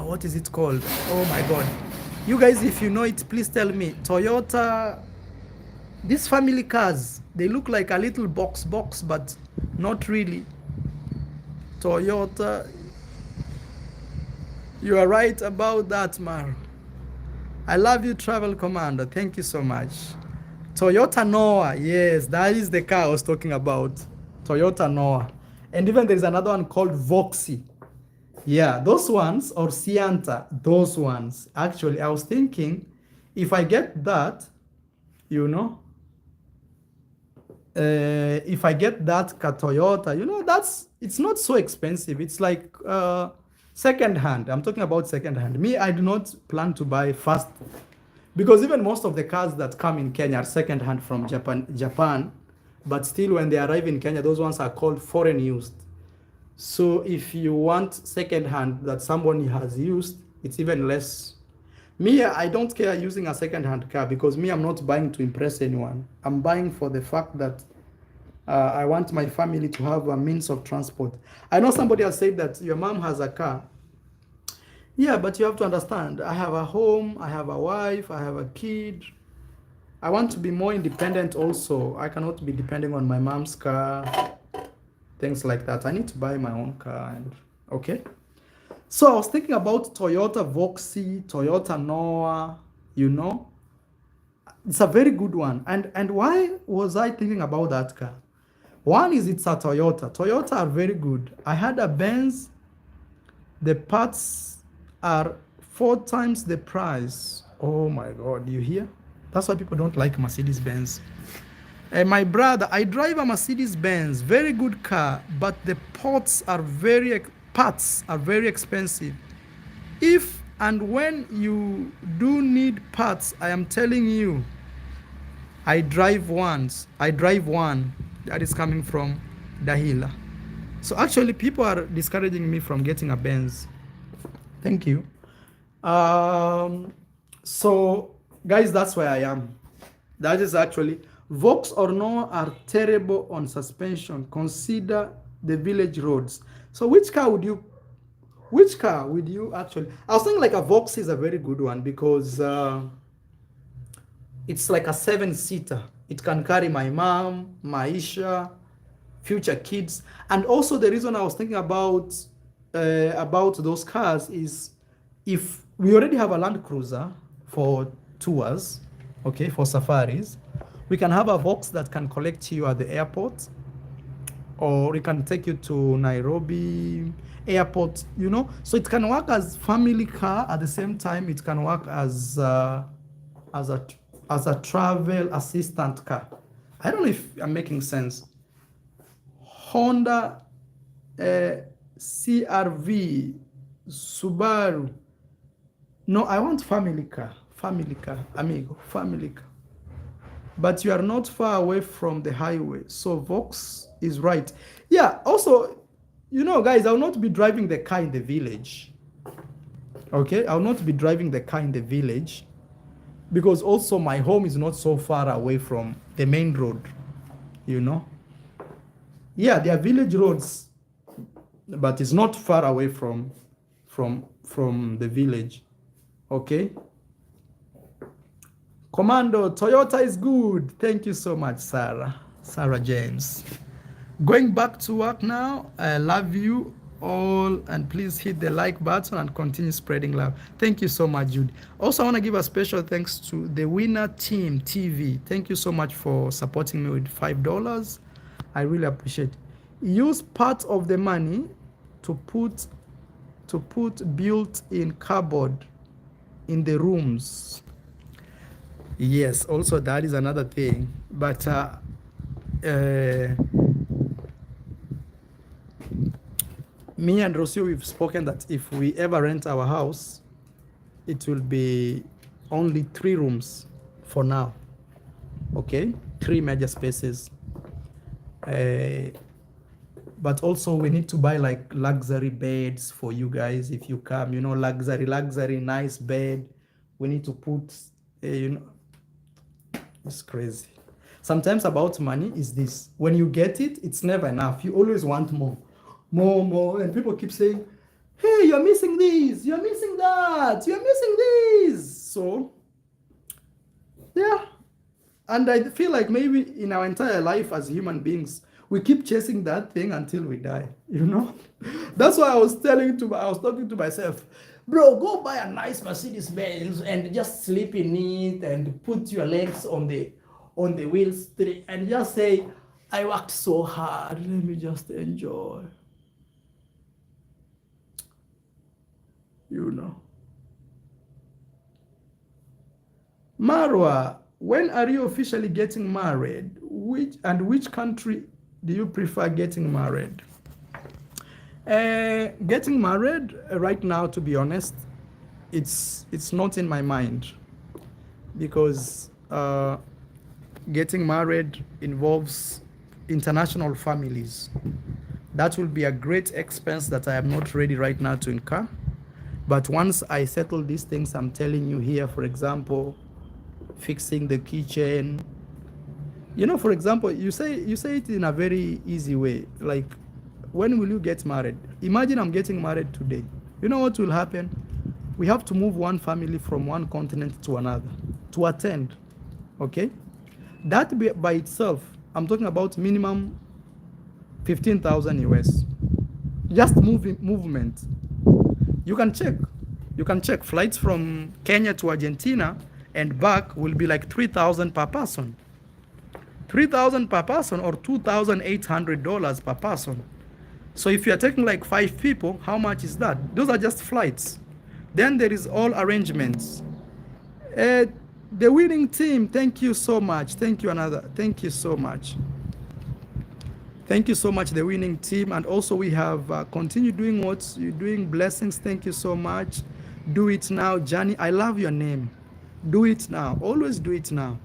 what is it called? Oh my God. You guys, if you know it, please tell me. Toyota, these family cars, They look like a little box, but not really. Toyota, you are right about that, Mar. I love you, Travel Commander. Thank you so much. Toyota Noah. Yes, that is the car I was talking about. Toyota Noah. And even there's another one called Voxy. Yeah, those ones, or Sienta, those ones. Actually, I was thinking if I get that, you know, if I get that car Toyota, you know, it's not so expensive. It's like second hand. I'm talking about second hand. Me, I do not plan to buy first, because even most of the cars that come in Kenya are second hand from Japan, but still when they arrive in Kenya, those ones are called foreign used. So if you want second hand that someone has used, it's even less. Me, I don't care using a second hand car, because me, I'm not buying to impress anyone. I'm buying for the fact that I want my family to have a means of transport. I know somebody has said that your mom has a car. Yeah, but you have to understand, I have a home, I have a wife, I have a kid. I want to be more independent also. I cannot be depending on my mom's car, things like that. I need to buy my own car. And okay. So I was thinking about Toyota Voxy, Toyota Noah, you know. It's a very good one. And why was I thinking about that car? One is it's a Toyota. Toyota are very good. I had a Benz. The parts are 4 times the price. Oh my God, you hear? That's why people don't like Mercedes Benz. And my brother, I drive a Mercedes Benz, very good car, but the parts are very expensive. If and when you do need parts, I am telling you, I drive one that is coming from Dahila. So actually people are discouraging me from getting a Benz. Thank you. So guys, that's where I am. That is actually, Vox or Noah are terrible on suspension. Consider the village roads. So which car would you actually? I was thinking like a Vox is a very good one, because it's like a 7-seater. It can carry my mom, Maisha, future kids. And also the reason I was thinking about those cars is, if we already have a Land Cruiser for tours, okay, for safaris, we can have a Vox that can collect you at the airport, or it can take you to Nairobi airport, you know. So it can work as family car. At the same time, it can work as a travel assistant car. I don't know if I'm making sense. Honda CRV, Subaru. No, I want family car, amigo, family car. But you are not far away from the highway, so Vox is right. Yeah, also, you know, guys, I will not be driving the car in the village. Okay, I will not be driving the car in the village, because also my home is not so far away from the main road, you know. Yeah, there are village roads, but it's not far away from the village. Okay. Commando, Toyota is good. Thank you so much, Sarah James. Going back to work now. I love you all, and please hit the like button and continue spreading love. Thank you so much, Judy. Also, I want to give a special thanks to the Winner Team TV. Thank you so much for supporting me with $5. I really appreciate it. Use part of the money to put built-in cupboard in the rooms. Yes, also that is another thing. But me and Rocio, we've spoken that if we ever rent our house, it will be only 3 rooms for now. Okay, 3 major spaces. But also we need to buy like luxury beds for you guys if you come, you know, luxury nice bed. We need to put you know, it's crazy. Sometimes about money is this: when you get it, it's never enough. You always want more, and people keep saying, hey, you're missing this, you're missing that, you're missing this. So yeah, And I feel like maybe in our entire life as human beings, we keep chasing that thing until we die, you know? That's why I was talking to myself, bro, go buy a nice Mercedes Benz and just sleep in it and put your legs on the wheels and just say, I worked so hard, let me just enjoy. You know. Marwa, when are you officially getting married? Which country do you prefer getting married? Getting married right now, to be honest, it's not in my mind because getting married involves international families. That will be a great expense that I am not ready right now to incur. But once I settle these things, I'm telling you here, for example, fixing the kitchen. You know, for example, you say it in a very easy way. Like, when will you get married? Imagine I'm getting married today. You know what will happen? We have to move one family from one continent to another to attend. Okay? That by itself, I'm talking about minimum 15,000 US. Just movement. You can check. You can check. Flights from Kenya to Argentina and back will be like 3,000 per person. 3,000 per person or $2,800 per person. So if you're taking like 5 people, how much is that? Those are just flights. Then there is all arrangements. The winning team, thank you so much. Thank you so much. Thank you so much, the winning team. And also we have continued doing what you're doing. Blessings, thank you so much. Do it now, Johnny. I love your name. Do it now. Always do it now.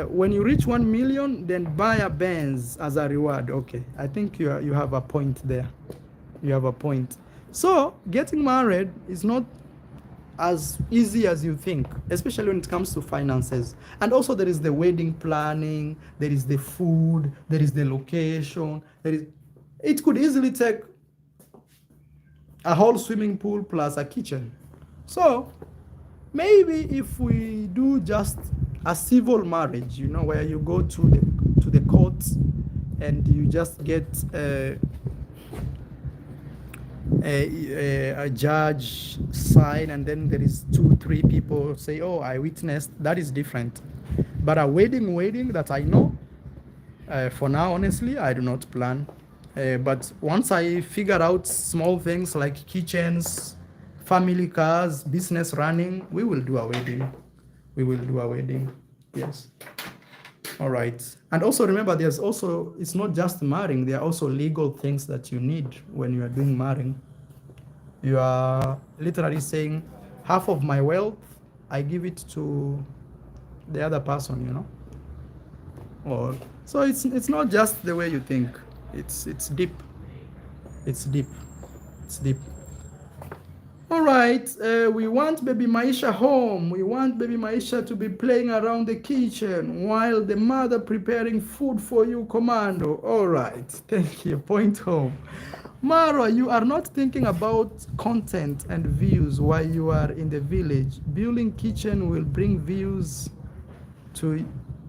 When you reach 1 million, then buy a Benz as a reward. Okay, I think you have a point there. You have a point. So getting married is not as easy as you think, especially when it comes to finances. And also there is the wedding planning, there is the food, there is the location. It could easily take a whole swimming pool plus a kitchen. So maybe if we do just a civil marriage, you know, where you go to the courts and you just get a judge sign, and then there is 2-3 people say, oh, I witnessed, that is different. But a wedding that I know, for now, honestly, I do not plan. But once I figure out small things like kitchens, family cars, business running, we will do a wedding. We will do a wedding. Yes. All right. And also remember, it's not just marrying. There are also legal things that you need when you are doing marrying. You are literally saying, half of my wealth, I give it to the other person, you know? So it's not just the way you think. It's deep. It's deep. It's deep. All right, we want baby Maisha home. We want baby Maisha to be playing around the kitchen while the mother preparing food for you, Commando. All right, thank you. Point home. Mara, you are not thinking about content and views while you are in the village. Building kitchen will bring views to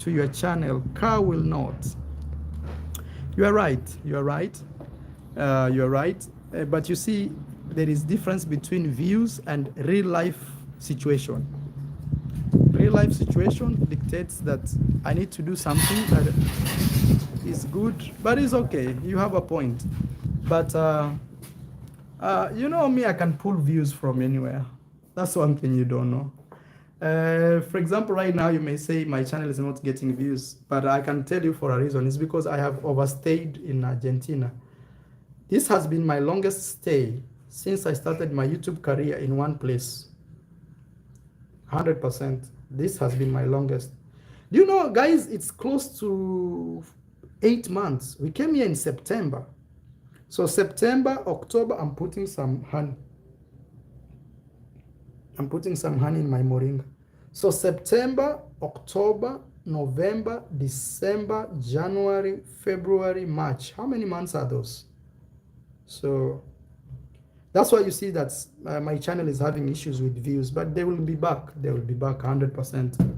your channel. Car will not. You are right. You are right. You are right. But you see, there is difference between views and real life situation. Real life situation dictates that I need to do something that is good, but it's okay. You have a point. But you know me, I can pull views from anywhere. That's one thing you don't know. For example, right now you may say my channel is not getting views, but I can tell you for a reason. It's because I have overstayed in Argentina. This has been my longest stay since I started my YouTube career in one place. 100%. This has been my longest. Do you know, guys, it's close to 8 months. We came here in September. So September, October, I'm putting some honey. I'm putting some honey in my moringa. So September, October, November, December, January, February, March. How many months are those? So that's why you see that my channel is having issues with views, but they will be back. They will be back 100%.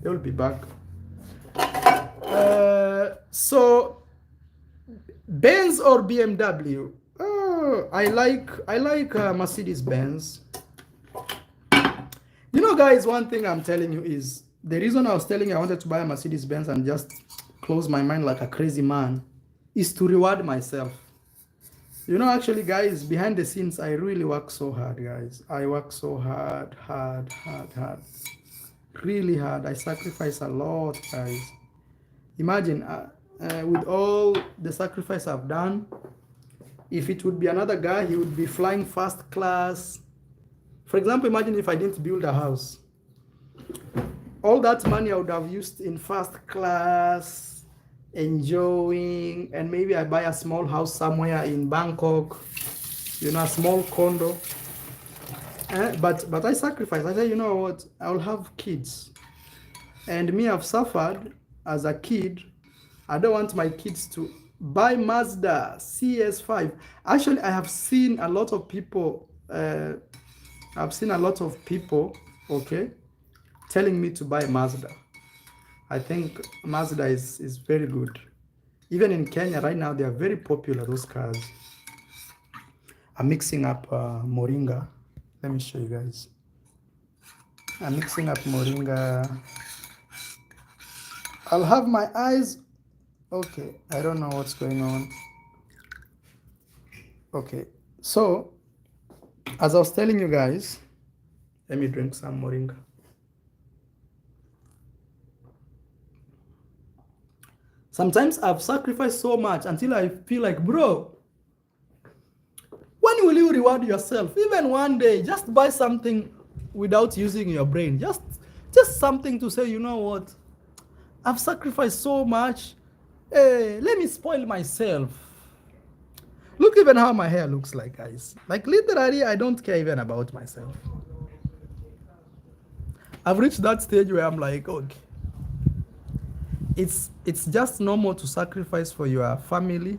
They will be back. So Benz or BMW? Oh, I like Mercedes Benz. You know, guys, one thing I'm telling you is the reason I was telling you I wanted to buy a Mercedes Benz and just close my mind like a crazy man is to reward myself. You know, actually, guys, behind the scenes, I really work so hard, guys. I work so hard, hard. Really hard. I sacrifice a lot, guys. Imagine, with all the sacrifice I've done, if it would be another guy, he would be flying first class. For example, imagine if I didn't build a house. All that money I would have used in first class, enjoying, and maybe I buy a small house somewhere in Bangkok, you know, a small condo. But I sacrifice. I say, you know what? I'll have kids. And me, I've suffered as a kid. I don't want my kids to buy Mazda CS5. Actually, I have seen a lot of people. Okay, telling me to buy Mazda. I think Mazda is very good. Even in Kenya right now, they are very popular, those cars. I'm mixing up moringa. Let me show you guys. I'm mixing up moringa. I'll have my eyes. Okay, I don't know what's going on. Okay, so as I was telling you guys, let me drink some moringa. Sometimes I've sacrificed so much until I feel like, bro, when will you reward yourself? Even one day, just buy something without using your brain. Just something to say, you know what? I've sacrificed so much. Hey, let me spoil myself. Look even how my hair looks like, guys. Like literally, I don't care even about myself. I've reached that stage where I'm like, okay, it's just normal to sacrifice for your family.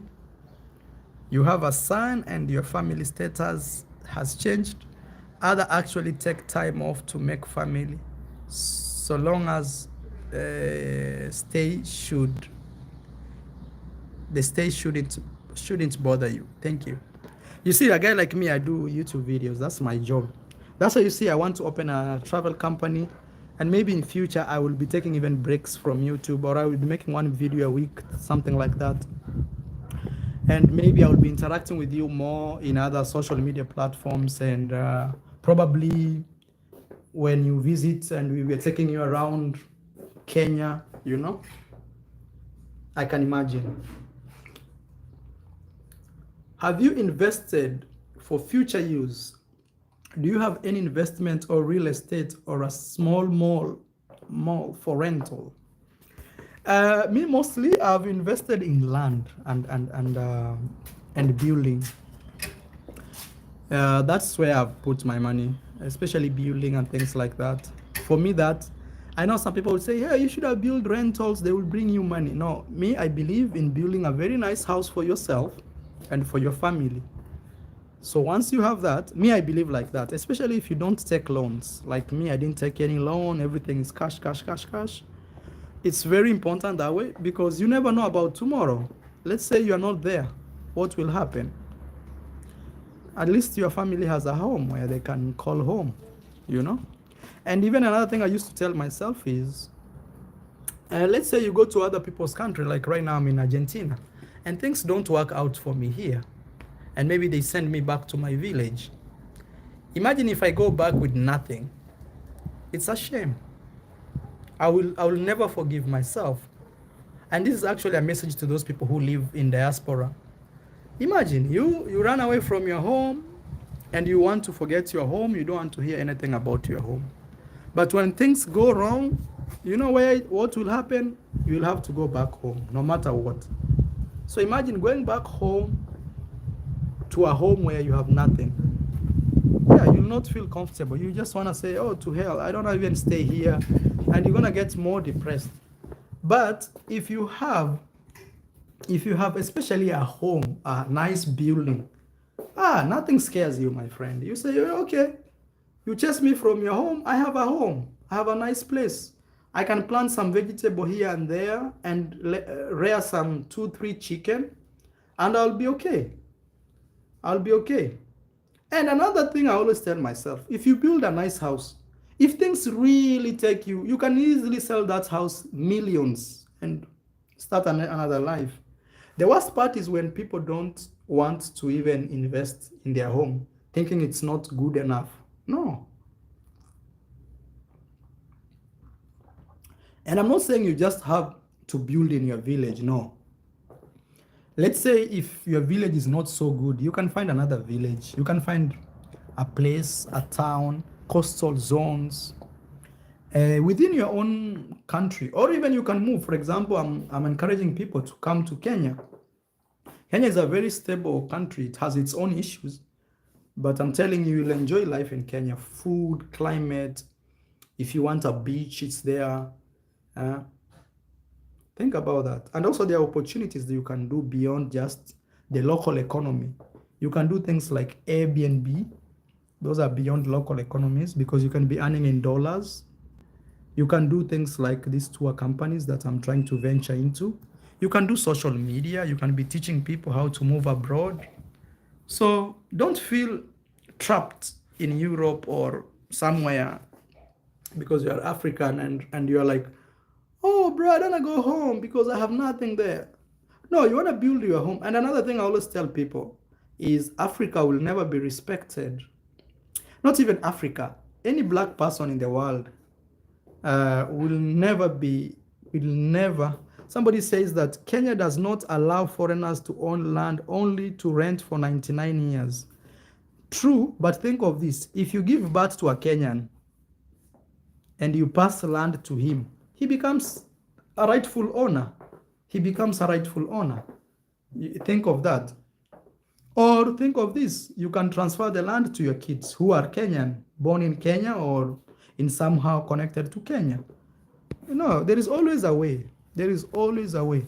You have a son and your family status has changed. Other actually take time off to make family, so long as the stay shouldn't bother you. Thank you. You see, a guy like me, I do YouTube videos. That's my job. That's why you see I want to open a travel company, and maybe in future I will be taking even breaks from YouTube, or I will be making one video a week, something like that. And maybe I will be interacting with you more in other social media platforms, and probably when you visit and we were taking you around Kenya, you know, I can imagine. Have you invested for future use? Do you have any investment or real estate or a small mall for rental? Me mostly, I've invested in land and building. That's where I've put my money, especially building and things like that. For me, that I know some people would say, yeah, you should have built rentals, they will bring you money. No, me, I believe in building a very nice house for yourself and for your family. So once you have that, me, I believe like that, especially if you don't take loans. Like me, I didn't take any loan, everything is cash. It's very important that way, because you never know about tomorrow. Let's say you are not there, what will happen? At least your family has a home where they can call home, you know? And even another thing I used to tell myself is, let's say you go to other people's country, like right now I'm in Argentina, and things don't work out for me here, and maybe they send me back to my village. Imagine if I go back with nothing. It's a shame. I will never forgive myself. And this is actually a message to those people who live in diaspora. Imagine you run away from your home and you want to forget your home. You don't want to hear anything about your home. But when things go wrong, you know what will happen? You'll have to go back home, no matter what. So imagine going back home to a home where you have nothing. Yeah, you'll not feel comfortable. You just want to say, oh, to hell, I don't even stay here. And you're going to get more depressed. But if you have especially a home, a nice building, nothing scares you, my friend. You say, okay, you chase me from your home. I have a home. I have a nice place. I can plant some vegetable here and there and rear some 2-3 chicken, and I'll be okay. I'll be okay. And another thing I always tell myself, if you build a nice house, if things really take you, you can easily sell that house millions and start another life. The worst part is when people don't want to even invest in their home, thinking it's not good enough. No. And I'm not saying you just have to build in your village, no. Let's say if your village is not so good, you can find another village. You can find a place, a town, coastal zones within your own country, or even you can move. For example, I'm encouraging people to come to Kenya. Kenya is a very stable country. It has its own issues, but I'm telling you, you'll enjoy life in Kenya. Food, climate. If you want a beach, it's there. Think about that. And also there are opportunities that you can do beyond just the local economy. You can do things like Airbnb. Those are beyond local economies because you can be earning in dollars. You can do things like these tour companies that I'm trying to venture into. You can do social media. You can be teaching people how to move abroad. So don't feel trapped in Europe or somewhere because you're African and you're like, oh, bro, I don't want to go home because I have nothing there. No, you want to build your home. And another thing I always tell people is Africa will never be respected. Not even Africa. Any black person in the world will never. Somebody says that Kenya does not allow foreigners to own land, only to rent for 99 years. True, but think of this. If you give birth to a Kenyan and you pass land to him, he becomes a rightful owner. He becomes a rightful owner. Think of that. Or think of this. You can transfer the land to your kids who are Kenyan, born in Kenya or in somehow connected to Kenya. There is always a way. There is always a way.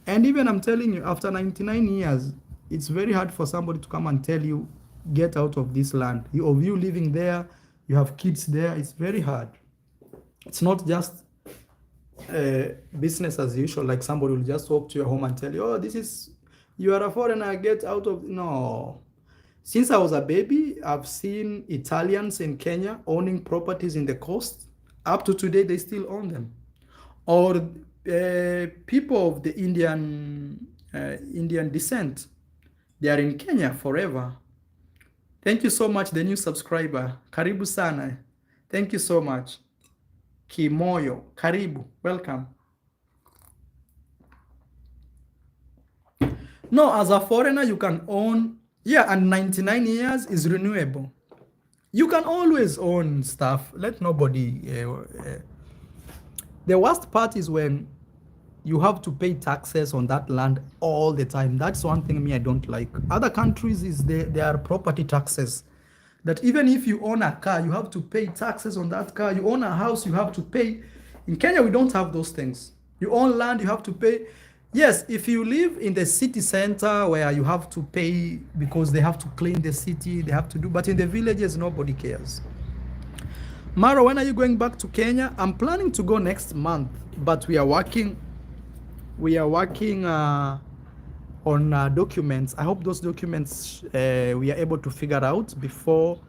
And even I'm telling you, after 99 years, it's very hard for somebody to come and tell you, get out of this land. Of you living there, you have kids there, it's very hard. It's not just business as usual, like somebody will just walk to your home and tell you, oh, you are a foreigner, get out of. No. Since I was a baby, I've seen Italians in Kenya owning properties in the coast. Up to today, they still own them. Or people of the Indian descent, they are in Kenya forever. Thank you so much, the new subscriber. Karibu sana. Thank you so much. Kimoyo, karibu, welcome. No, as a foreigner, you can own, and 99 years is renewable. You can always own stuff. Let nobody. The worst part is when you have to pay taxes on that land all the time. That's one thing I don't like. Other countries there are property taxes. That even if you own a car, you have to pay taxes on that car. You own a house, you have to pay. In Kenya, we don't have those things. You own land, you have to pay. Yes, if you live in the city center where you have to pay because they have to clean the city, they have to do. But in the villages, nobody cares. Mara, when are you going back to Kenya? I'm planning to go next month, but we are working on documents. I hope those documents we are able to figure out before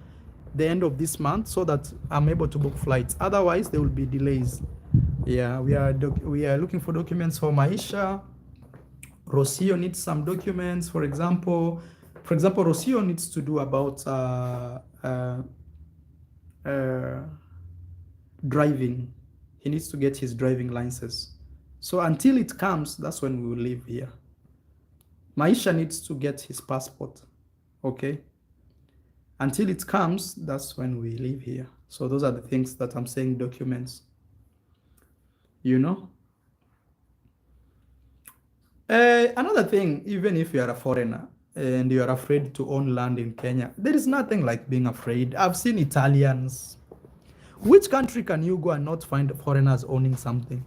the end of this month so that I'm able to book flights. Otherwise, there will be delays. Yeah, we are looking for documents for Maisha. Rocio needs some documents. For example, Rocio needs to do about driving. He needs to get his driving license. So until it comes, that's when we will live here. Maisha needs to get his passport, okay? Until it comes, that's when we live here. So those are the things that I'm saying, documents. Another thing, even if you are a foreigner and you are afraid to own land in Kenya, there is nothing like being afraid. I've seen Italians. Which country can you go and not find foreigners owning something?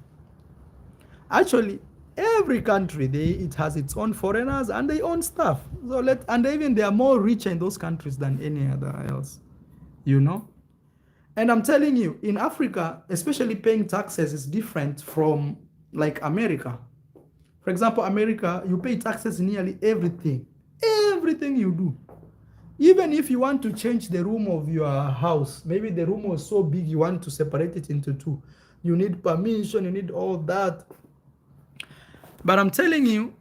Actually, every country, it has its own foreigners and they own stuff. And even they are more rich in those countries than any other else, And I'm telling you, in Africa, especially paying taxes is different from like America. For example, America, you pay taxes nearly everything you do. Even if you want to change the room of your house, maybe the room was so big you want to separate it into two. You need permission, you need all that. But I'm telling you,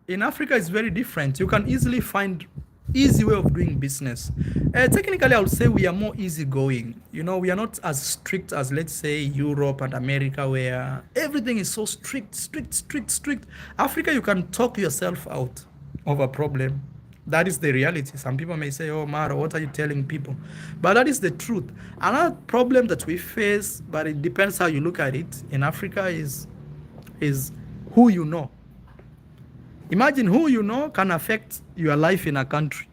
in Africa, it's very different. You can easily find easy way of doing business. Technically, I would say we are more easygoing. You know, we are not as strict as, let's say, Europe and America, where everything is so strict. Africa, you can talk yourself out of a problem. That is the reality. Some people may say, oh, Maro, what are you telling people? But that is the truth. Another problem that we face, but it depends how you look at it, in Africa is who you know. Imagine who you know can affect your life in a country.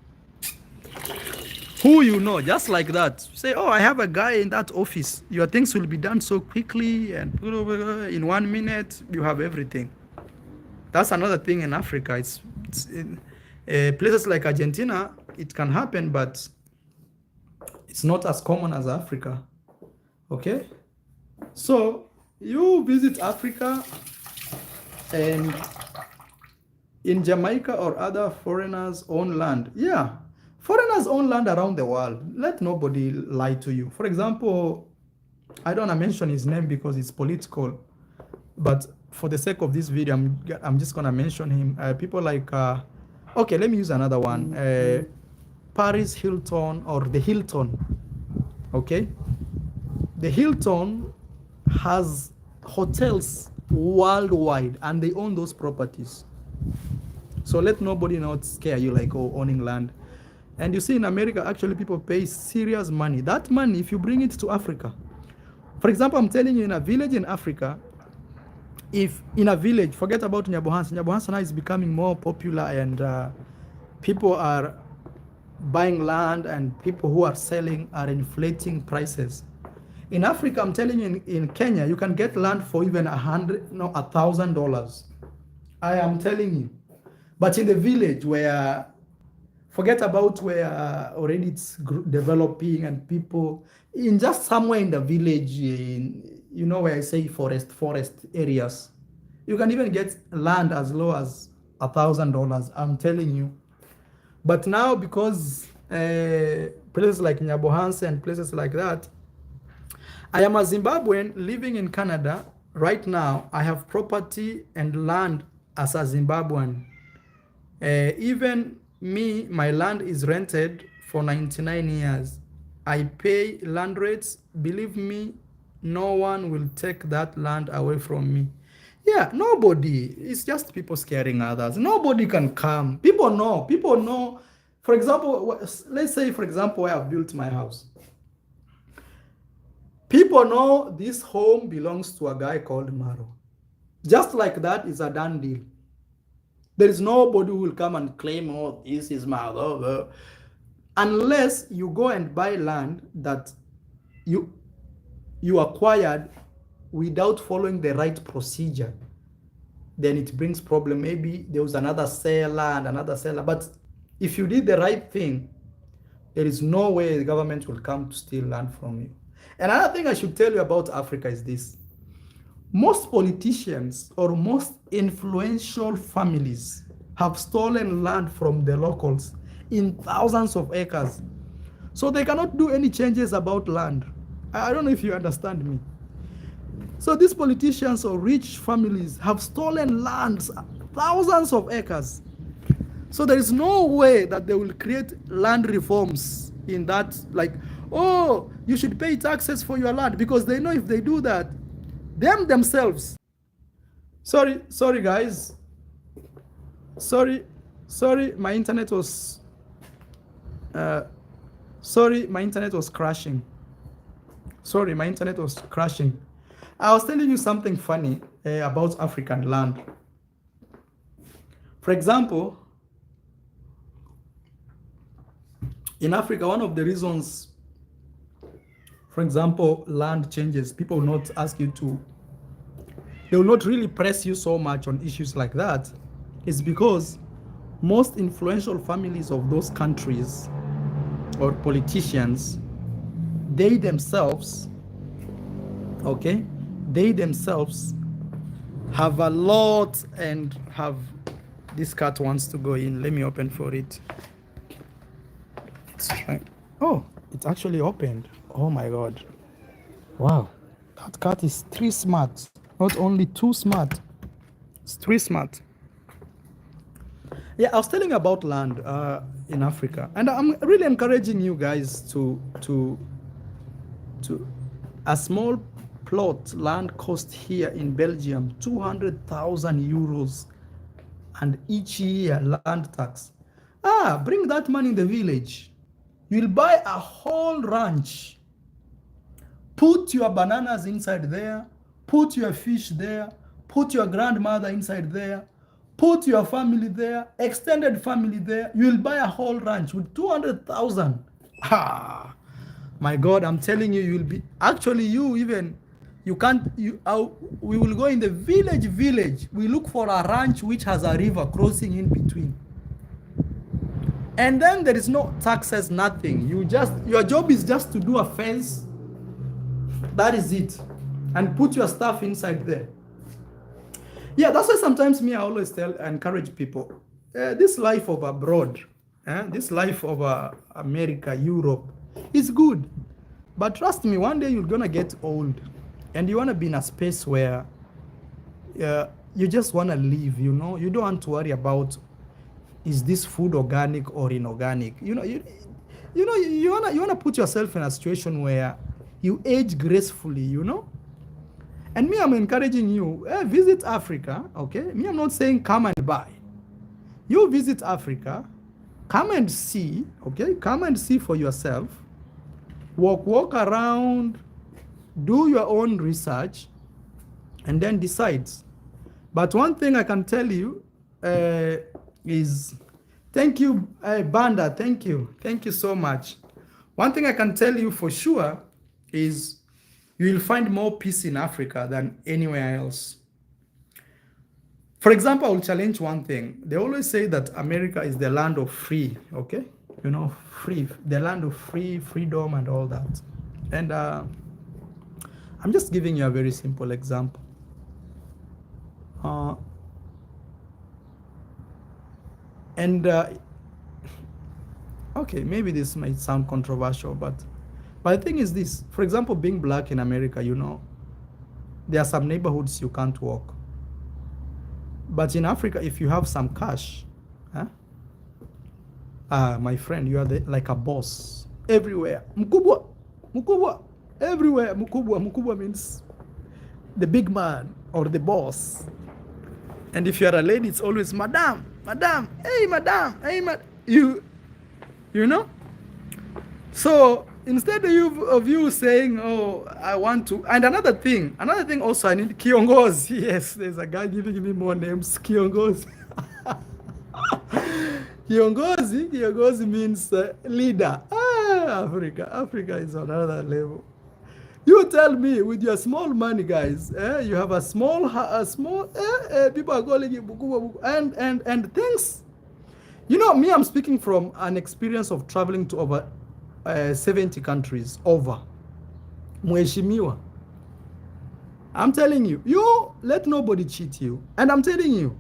Who you know, just like that. Say, oh, I have a guy in that office. Your things will be done so quickly, and in 1 minute, you have everything. That's another thing in Africa. It's in places like Argentina, it can happen, but it's not as common as Africa. Okay? So, you visit Africa, and in Jamaica or other foreigners own land. Yeah, foreigners own land around the world. Let nobody lie to you. For example, I don't want to mention his name because it's political, but for the sake of this video, I'm just going to mention him. People like, okay, let me use another one. Paris Hilton, or the Hilton. Okay? The Hilton has hotels worldwide and they own those properties. So let nobody not scare you like, oh, owning land. And you see in America, actually people pay serious money. That money, if you bring it to Africa, for example, I'm telling you, in a village in Africa, if in a village, forget about Nyabohansa now is becoming more popular, and people are buying land and people who are selling are inflating prices. In Africa, I'm telling you, in Kenya, you can get land for even $1,000. I am telling you. But in the village, where, forget about where already it's developing and people, in just somewhere in the village, you know, where I say forest areas, you can even get land as low as $1,000. I'm telling you. But now, because places like Nyabohansa and places like that, I am a Zimbabwean living in Canada. Right now, I have property and land as a Zimbabwean. Even me, my land is rented for 99 years. I pay land rates. Believe me, no one will take that land away from me. Yeah, nobody. It's just people scaring others. Nobody can come. People know. For example, let's say, for example, where I've built my house. People know this home belongs to a guy called Maro. Just like that is a done deal. There is nobody who will come and claim, oh, this is Maro. Unless you go and buy land that you acquired without following the right procedure, then it brings problem. Maybe there was another seller and another seller. But if you did the right thing, there is no way the government will come to steal land from you. And another thing I should tell you about Africa is this. Most politicians or most influential families have stolen land from the locals in thousands of acres. So they cannot do any changes about land. I don't know if you understand me. So these politicians or rich families have stolen lands, thousands of acres. So there is no way that they will create land reforms in that, like, oh, you should pay taxes for your land, because they know if they do that, themselves. Sorry guys. Sorry, my internet was my internet was crashing. I was telling you something funny about African land. For example, in Africa, one of the reasons, for example, land changes, people will not ask you to, they will not really press you so much on issues like that, is because most influential families of those countries or politicians, they themselves, okay, they themselves have a lot and have, this cat wants to go in. Let me open for it. Let's try. Oh, it's actually opened. Oh my God. Wow. That cat is 3 smart. Not only 2 smart. It's 3 smart. Yeah, I was telling about land in Africa, and I'm really encouraging you guys to a small plot land cost here in Belgium 200,000 euros, and each year land tax. Bring that money in the village. You'll buy a whole ranch. Put your bananas inside there. Put your fish there. Put your grandmother inside there. Put your family there. Extended family there. You'll buy a whole ranch with 200,000. My God, I'm telling you, you'll be, actually you can't, we will go in the village. We look for a ranch which has a river crossing in between. And then there is no taxes, nothing. Your job is just to do a fence. That is it. And put your stuff inside there. Yeah, that's why sometimes I always encourage people, this life of abroad, this life of America, Europe, is good. But trust me, one day you're going to get old and you want to be in a space where you just want to live, you know. You don't want to worry about, is this food organic or inorganic? You want to put yourself in a situation where you age gracefully, you know. And I'm encouraging you, visit Africa, okay? I'm not saying come and buy. You visit Africa, come and see, okay? Come and see for yourself. Walk around, do your own research, and then decide. But one thing I can tell you is, thank you, Banda, thank you so much. One thing I can tell you for sure is you will find more peace in Africa than anywhere else. For example, I will challenge one thing. They always say that America is the land of free, okay? You know, free, the land of freedom and all that. And I'm just giving you a very simple example. Okay, maybe this might sound controversial, but the thing is this. For example, being black in America, you know, there are some neighborhoods you can't walk. But in Africa, if you have some cash, my friend, you are like a boss everywhere. Mkubwa, everywhere. Mkubwa means the big man or the boss. And if you are a lady, it's always madam, hey madam, you know. So instead of you saying, oh, I want to, and another thing also, I need kiongozi. Yes, there's a guy giving me more names, kiongozi. Kiongozi means leader. Africa is on another level. You tell me, with your small money, guys, you have a small people are calling you buku, and things. You know, I'm speaking from an experience of traveling to over 70 countries over. Mheshimiwa. I'm telling you, let nobody cheat you. And I'm telling you,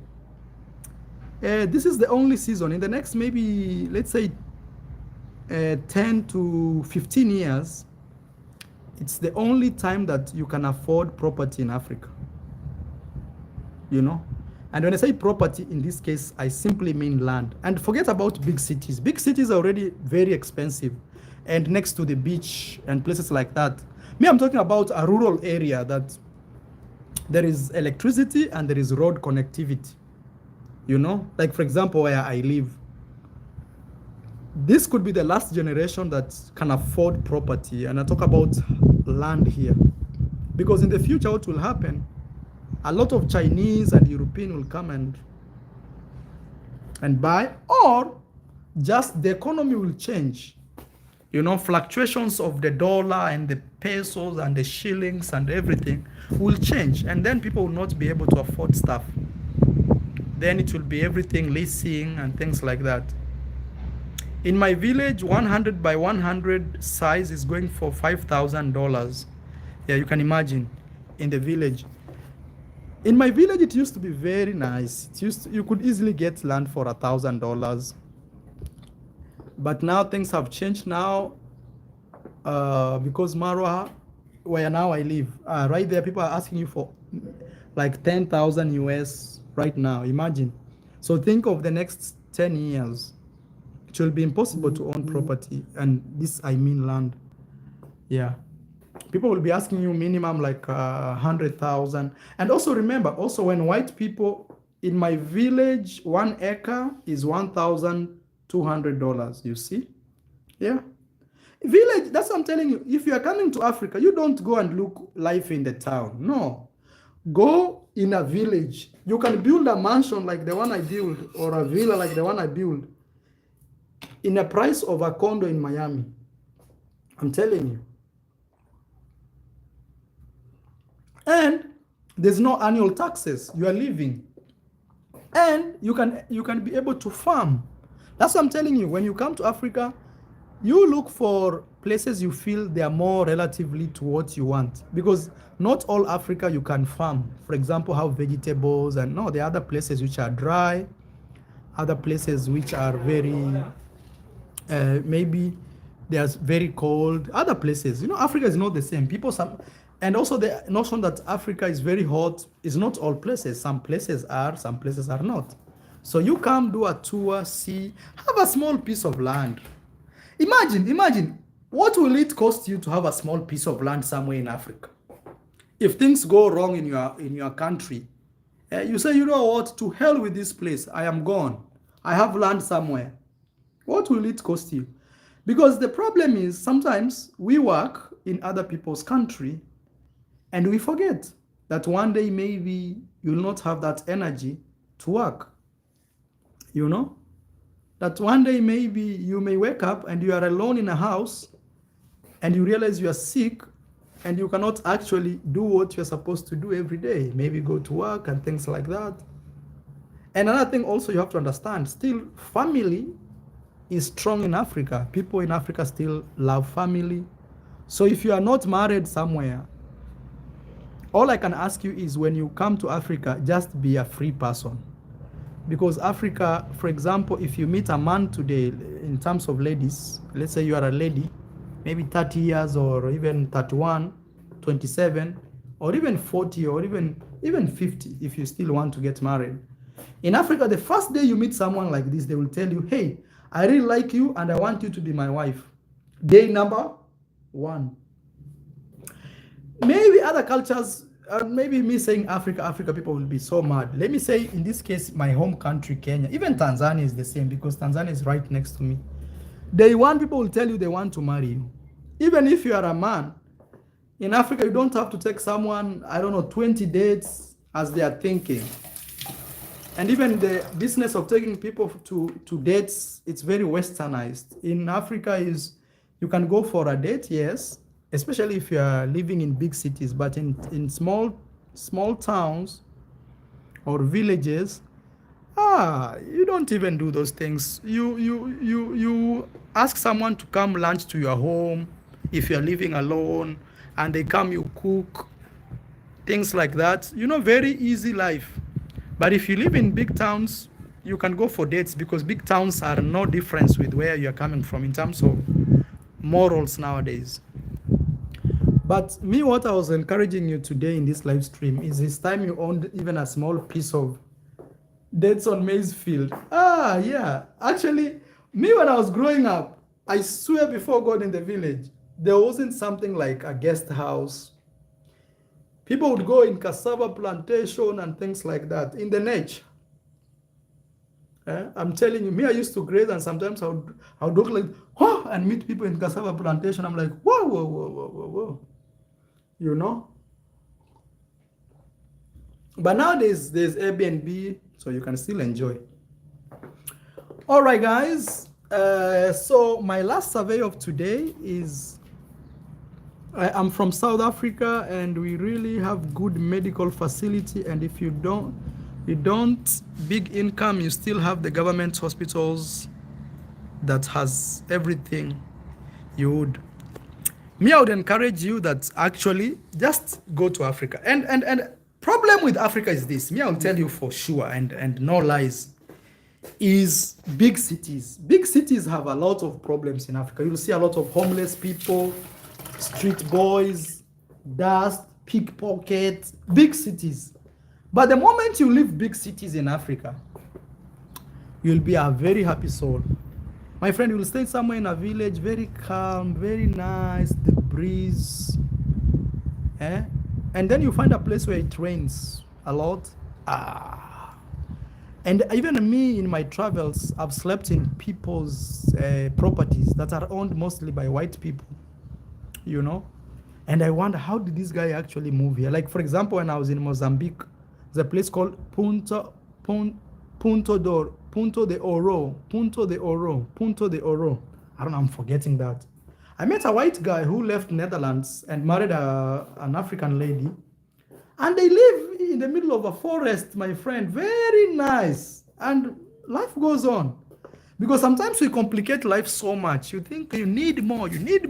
this is the only season. In the next, maybe, let's say, 10 to 15 years, it's the only time that you can afford property in Africa. You know? And when I say property, in this case, I simply mean land. And forget about big cities. Big cities are already very expensive, and next to the beach and places like that. I'm talking about a rural area that there is electricity and there is road connectivity. You know, like for example, where I live, this could be the last generation that can afford property. And I talk about land here, because in the future, what will happen? A lot of Chinese and European will come and buy, or just the economy will change. You know, fluctuations of the dollar and the pesos and the shillings and everything will change. And then people will not be able to afford stuff. Then it will be everything leasing and things like that. In my village, 100 by 100 size is going for $5,000. Yeah, you can imagine, in the village. In my village, it used to be very nice. You could easily get land for $1,000. But now things have changed now, because Marwa, where now I live, right there, people are asking you for like 10,000 US right now. Imagine. So think of the next 10 years. It will be impossible to own property, and this I mean land. Yeah, people will be asking you minimum like 100,000. And also remember, also when white people in my village, 1 acre is $1,200. You see, yeah. Village, that's what I'm telling you. If you are coming to Africa, you don't go and look life in the town. No, go in a village. You can build a mansion like the one I build, or a villa like the one I build, in a price of a condo in Miami. I'm telling you. And there's no annual taxes. You are living, and you can be able to farm. That's what I'm telling you. When you come to Africa, you look for places you feel they are more relatively to what you want, because not all Africa you can farm. For example, have vegetables, and no, there are other places which are dry, other places which are very maybe they are very cold. Other places, Africa is not the same. And also the notion that Africa is very hot is not all places. Some places are, some places are not. So you come, do a tour, see, have a small piece of land. Imagine, what will it cost you to have a small piece of land somewhere in Africa? If things go wrong in your country, you say, you know what, to hell with this place, I am gone. I have land somewhere. What will it cost you? Because the problem is sometimes we work in other people's country and we forget that one day maybe you'll not have that energy to work. That one day maybe you may wake up and you are alone in a house and you realize you are sick and you cannot actually do what you're supposed to do every day. Maybe go to work and things like that. And another thing also you have to understand, still family is strong in Africa. People in Africa still love family. So if you are not married somewhere, all I can ask you is, when you come to Africa, just be a free person. Because Africa, for example, if you meet a man today, in terms of ladies, let's say you are a lady, maybe 30 years or even 31, 27, or even 40, or even 50, if you still want to get married. In Africa, the first day you meet someone like this, they will tell you, hey, I really like you and I want you to be my wife. Day number 1. Maybe other cultures, maybe me saying Africa, people will be so mad. Let me say, in this case, my home country, Kenya, even Tanzania is the same, because Tanzania is right next to me. Day 1, people will tell you they want to marry you. Even if you are a man, in Africa, you don't have to take someone, 20 dates as they are thinking. And even the business of taking people to dates, it's very westernized. In Africa, you can go for a date, yes, especially if you are living in big cities, but in small towns or villages, you don't even do those things. You ask someone to come lunch to your home if you're living alone, and they come, you cook, things like that. Very easy life. But if you live in big towns, you can go for dates, because big towns are no difference with where you're coming from in terms of morals nowadays. But me, what I was encouraging you today in this live stream is, this time you owned even a small piece of dates on maize field. Yeah. Actually, me, when I was growing up, I swear before God, in the village, there wasn't something like a guest house. People would go in cassava plantation and things like that in the nature. I'm telling you, me, I used to graze, and sometimes I would look like, and meet people in cassava plantation. I'm like, whoa. But nowadays, there's Airbnb, so you can still enjoy. All right, guys. So my last survey of today is, I'm from South Africa, and we really have good medical facility. And if you don't big income, you still have the government hospitals that has everything you would. Me, I would encourage you that actually just go to Africa. And problem with Africa is this. Me, I'll tell you for sure, and no lies, is big cities. Big cities have a lot of problems in Africa. You'll see a lot of homeless people, street boys, dust, pickpockets, big cities. But the moment you leave big cities in Africa, you'll be a very happy soul. My friend, you will stay somewhere in a village, very calm, very nice, the breeze. And then you find a place where it rains a lot. And even me in my travels, I've slept in people's properties that are owned mostly by white people, you know? And I wonder, how did this guy actually move here? Like, for example, when I was in Mozambique, there's a place called Punto de Oro. I don't know, I'm forgetting that. I met a white guy who left Netherlands and married an African lady. And they live in the middle of a forest, my friend. Very nice. And life goes on. Because sometimes we complicate life so much. You think you need more. You need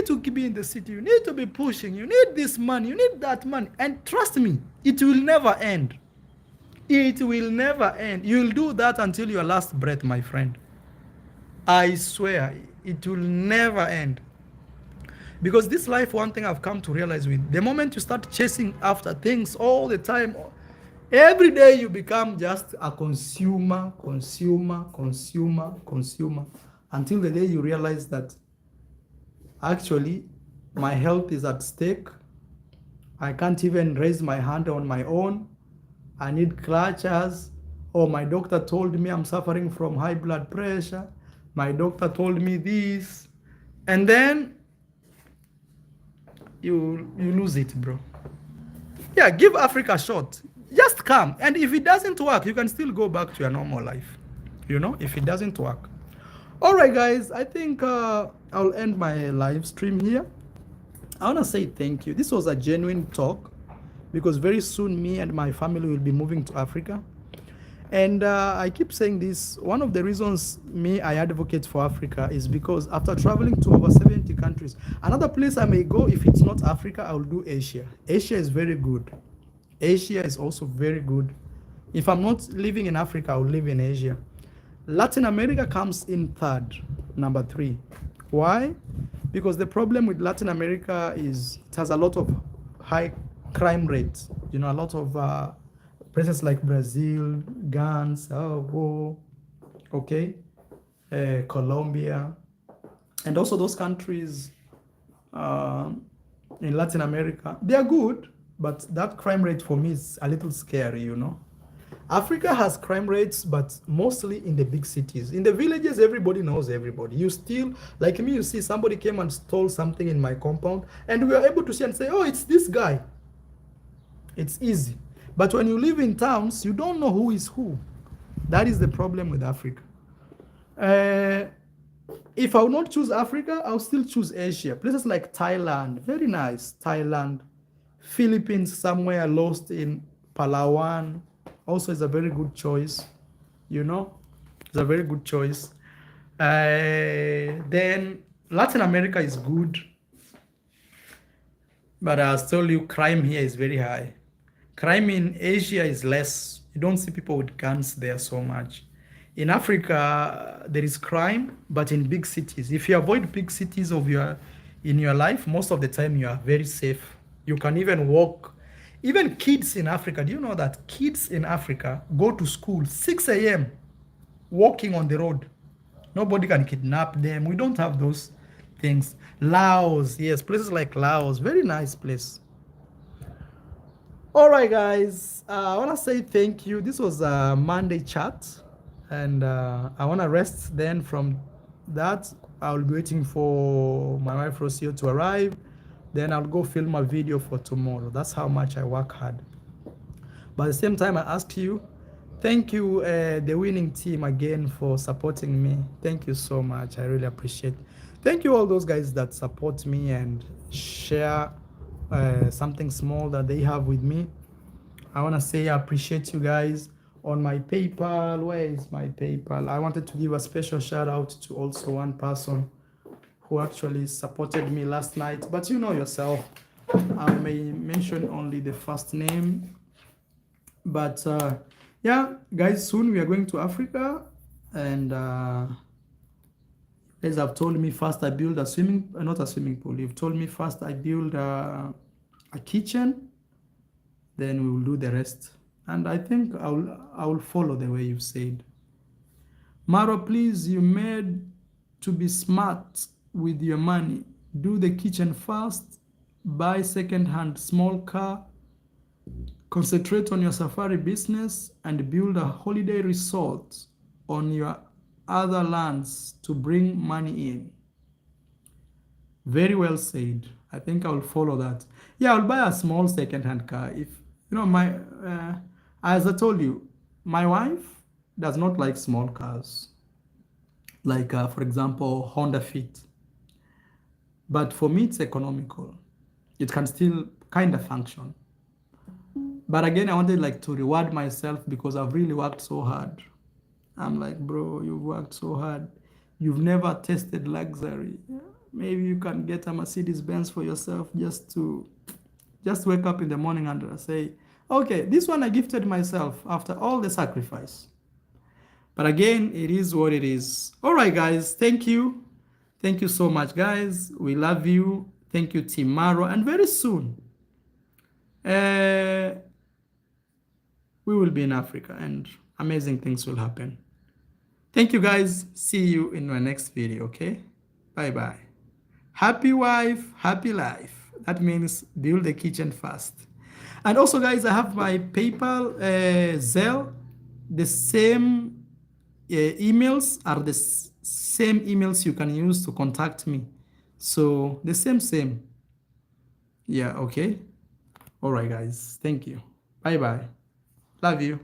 to be in the city. You need to be pushing. You need this money. You need that money. And trust me, it will never end. It will never end. You'll do that until your last breath, my friend. I swear, it will never end. Because this life, one thing I've come to realize with, the moment you start chasing after things all the time, every day you become just a consumer, until the day you realize that actually my health is at stake. I can't even raise my hand on my own. I need crutches. Or my doctor told me I'm suffering from high blood pressure. My doctor told me this. And then you lose it, bro. Yeah, give Africa a shot. Just come. And if it doesn't work, you can still go back to your normal life. You know, if it doesn't work. All right, guys, I think I'll end my live stream here. I want to say thank you. This was a genuine talk because very soon me and my family will be moving to Africa. And I keep saying this, one of the reasons I advocate for Africa is because after traveling to over 70 countries, another place I may go, if it's not Africa, I'll do Asia. Asia is very good. Asia is also very good. If I'm not living in Africa, I'll live in Asia. Latin America comes in third, number 3. Why? Because the problem with Latin America is it has a lot of high crime rates. You know, a lot of places like Brazil, guns, Colombia, and also those countries in Latin America, they are good, but that crime rate for me is a little scary, you know. Africa has crime rates, but mostly in the big cities. In the villages, everybody knows everybody. You still, like me, you see somebody came and stole something in my compound, and we are able to see and say, oh, it's this guy. It's easy. But when you live in towns, you don't know who is who. That is the problem with Africa. If I would not choose Africa, I'll still choose Asia. Places like Thailand, very nice. Thailand, Philippines, somewhere lost in Palawan, also is a very good choice. You know, it's a very good choice. Then Latin America is good. But I'll tell you, crime here is very high. Crime in Asia is less. You don't see people with guns there so much. In Africa, there is crime, but in big cities. If you avoid big cities in your life, most of the time you are very safe. You can even walk. Even kids in Africa, do you know that kids in Africa go to school 6 a.m. walking on the road? Nobody can kidnap them. We don't have those things. Laos, yes, places like Laos, very nice place. All right, guys, I want to say thank you. This was a Monday chat, and I want to rest then from that. I'll be waiting for my wife Rocio to arrive. Then I'll go film a video for tomorrow. That's how much I work hard. But at the same time, I ask you, thank you, the winning team, again for supporting me. Thank you so much. I really appreciate it. Thank you all those guys that support me and share something small that they have with me. I want to say I appreciate you guys. on my PayPal. Where is my PayPal? I wanted to give a special shout out to also one person who actually supported me last night. But you know yourself, I may mention only the first name. But yeah, guys, soon we are going to Africa, and guys have told me first I build a swimming, not a swimming pool. You've told me first I build a kitchen, then we will do the rest. And I think I will follow the way you've said. Maro, please, you made to be smart with your money. Do the kitchen first, buy second-hand small car, concentrate on your safari business, and build a holiday resort on your other lands to bring money in. Very well said. I think I will follow that. Yeah, I'll buy a small second-hand car. If you know my, as I told you, my wife does not like small cars, like for example Honda Fit. But for me, it's economical. It can still kind of function. But again, I wanted like to reward myself because I've really worked so hard. I'm like, bro, you've worked so hard. You've never tasted luxury. Maybe you can get a Mercedes Benz for yourself just wake up in the morning and say, okay, this one I gifted myself after all the sacrifice. But again, it is what it is. All right, guys, thank you. Thank you so much, guys. We love you. Thank you, Timaro. And very soon, we will be in Africa and amazing things will happen. Thank you, guys. See you in my next video, okay? Bye-bye. Happy wife, happy life. That means build the kitchen first. And also, guys, I have my PayPal, Zelle. The same emails are the same emails you can use to contact me. So the same. Yeah, okay. All right, guys. Thank you. Bye-bye. Love you.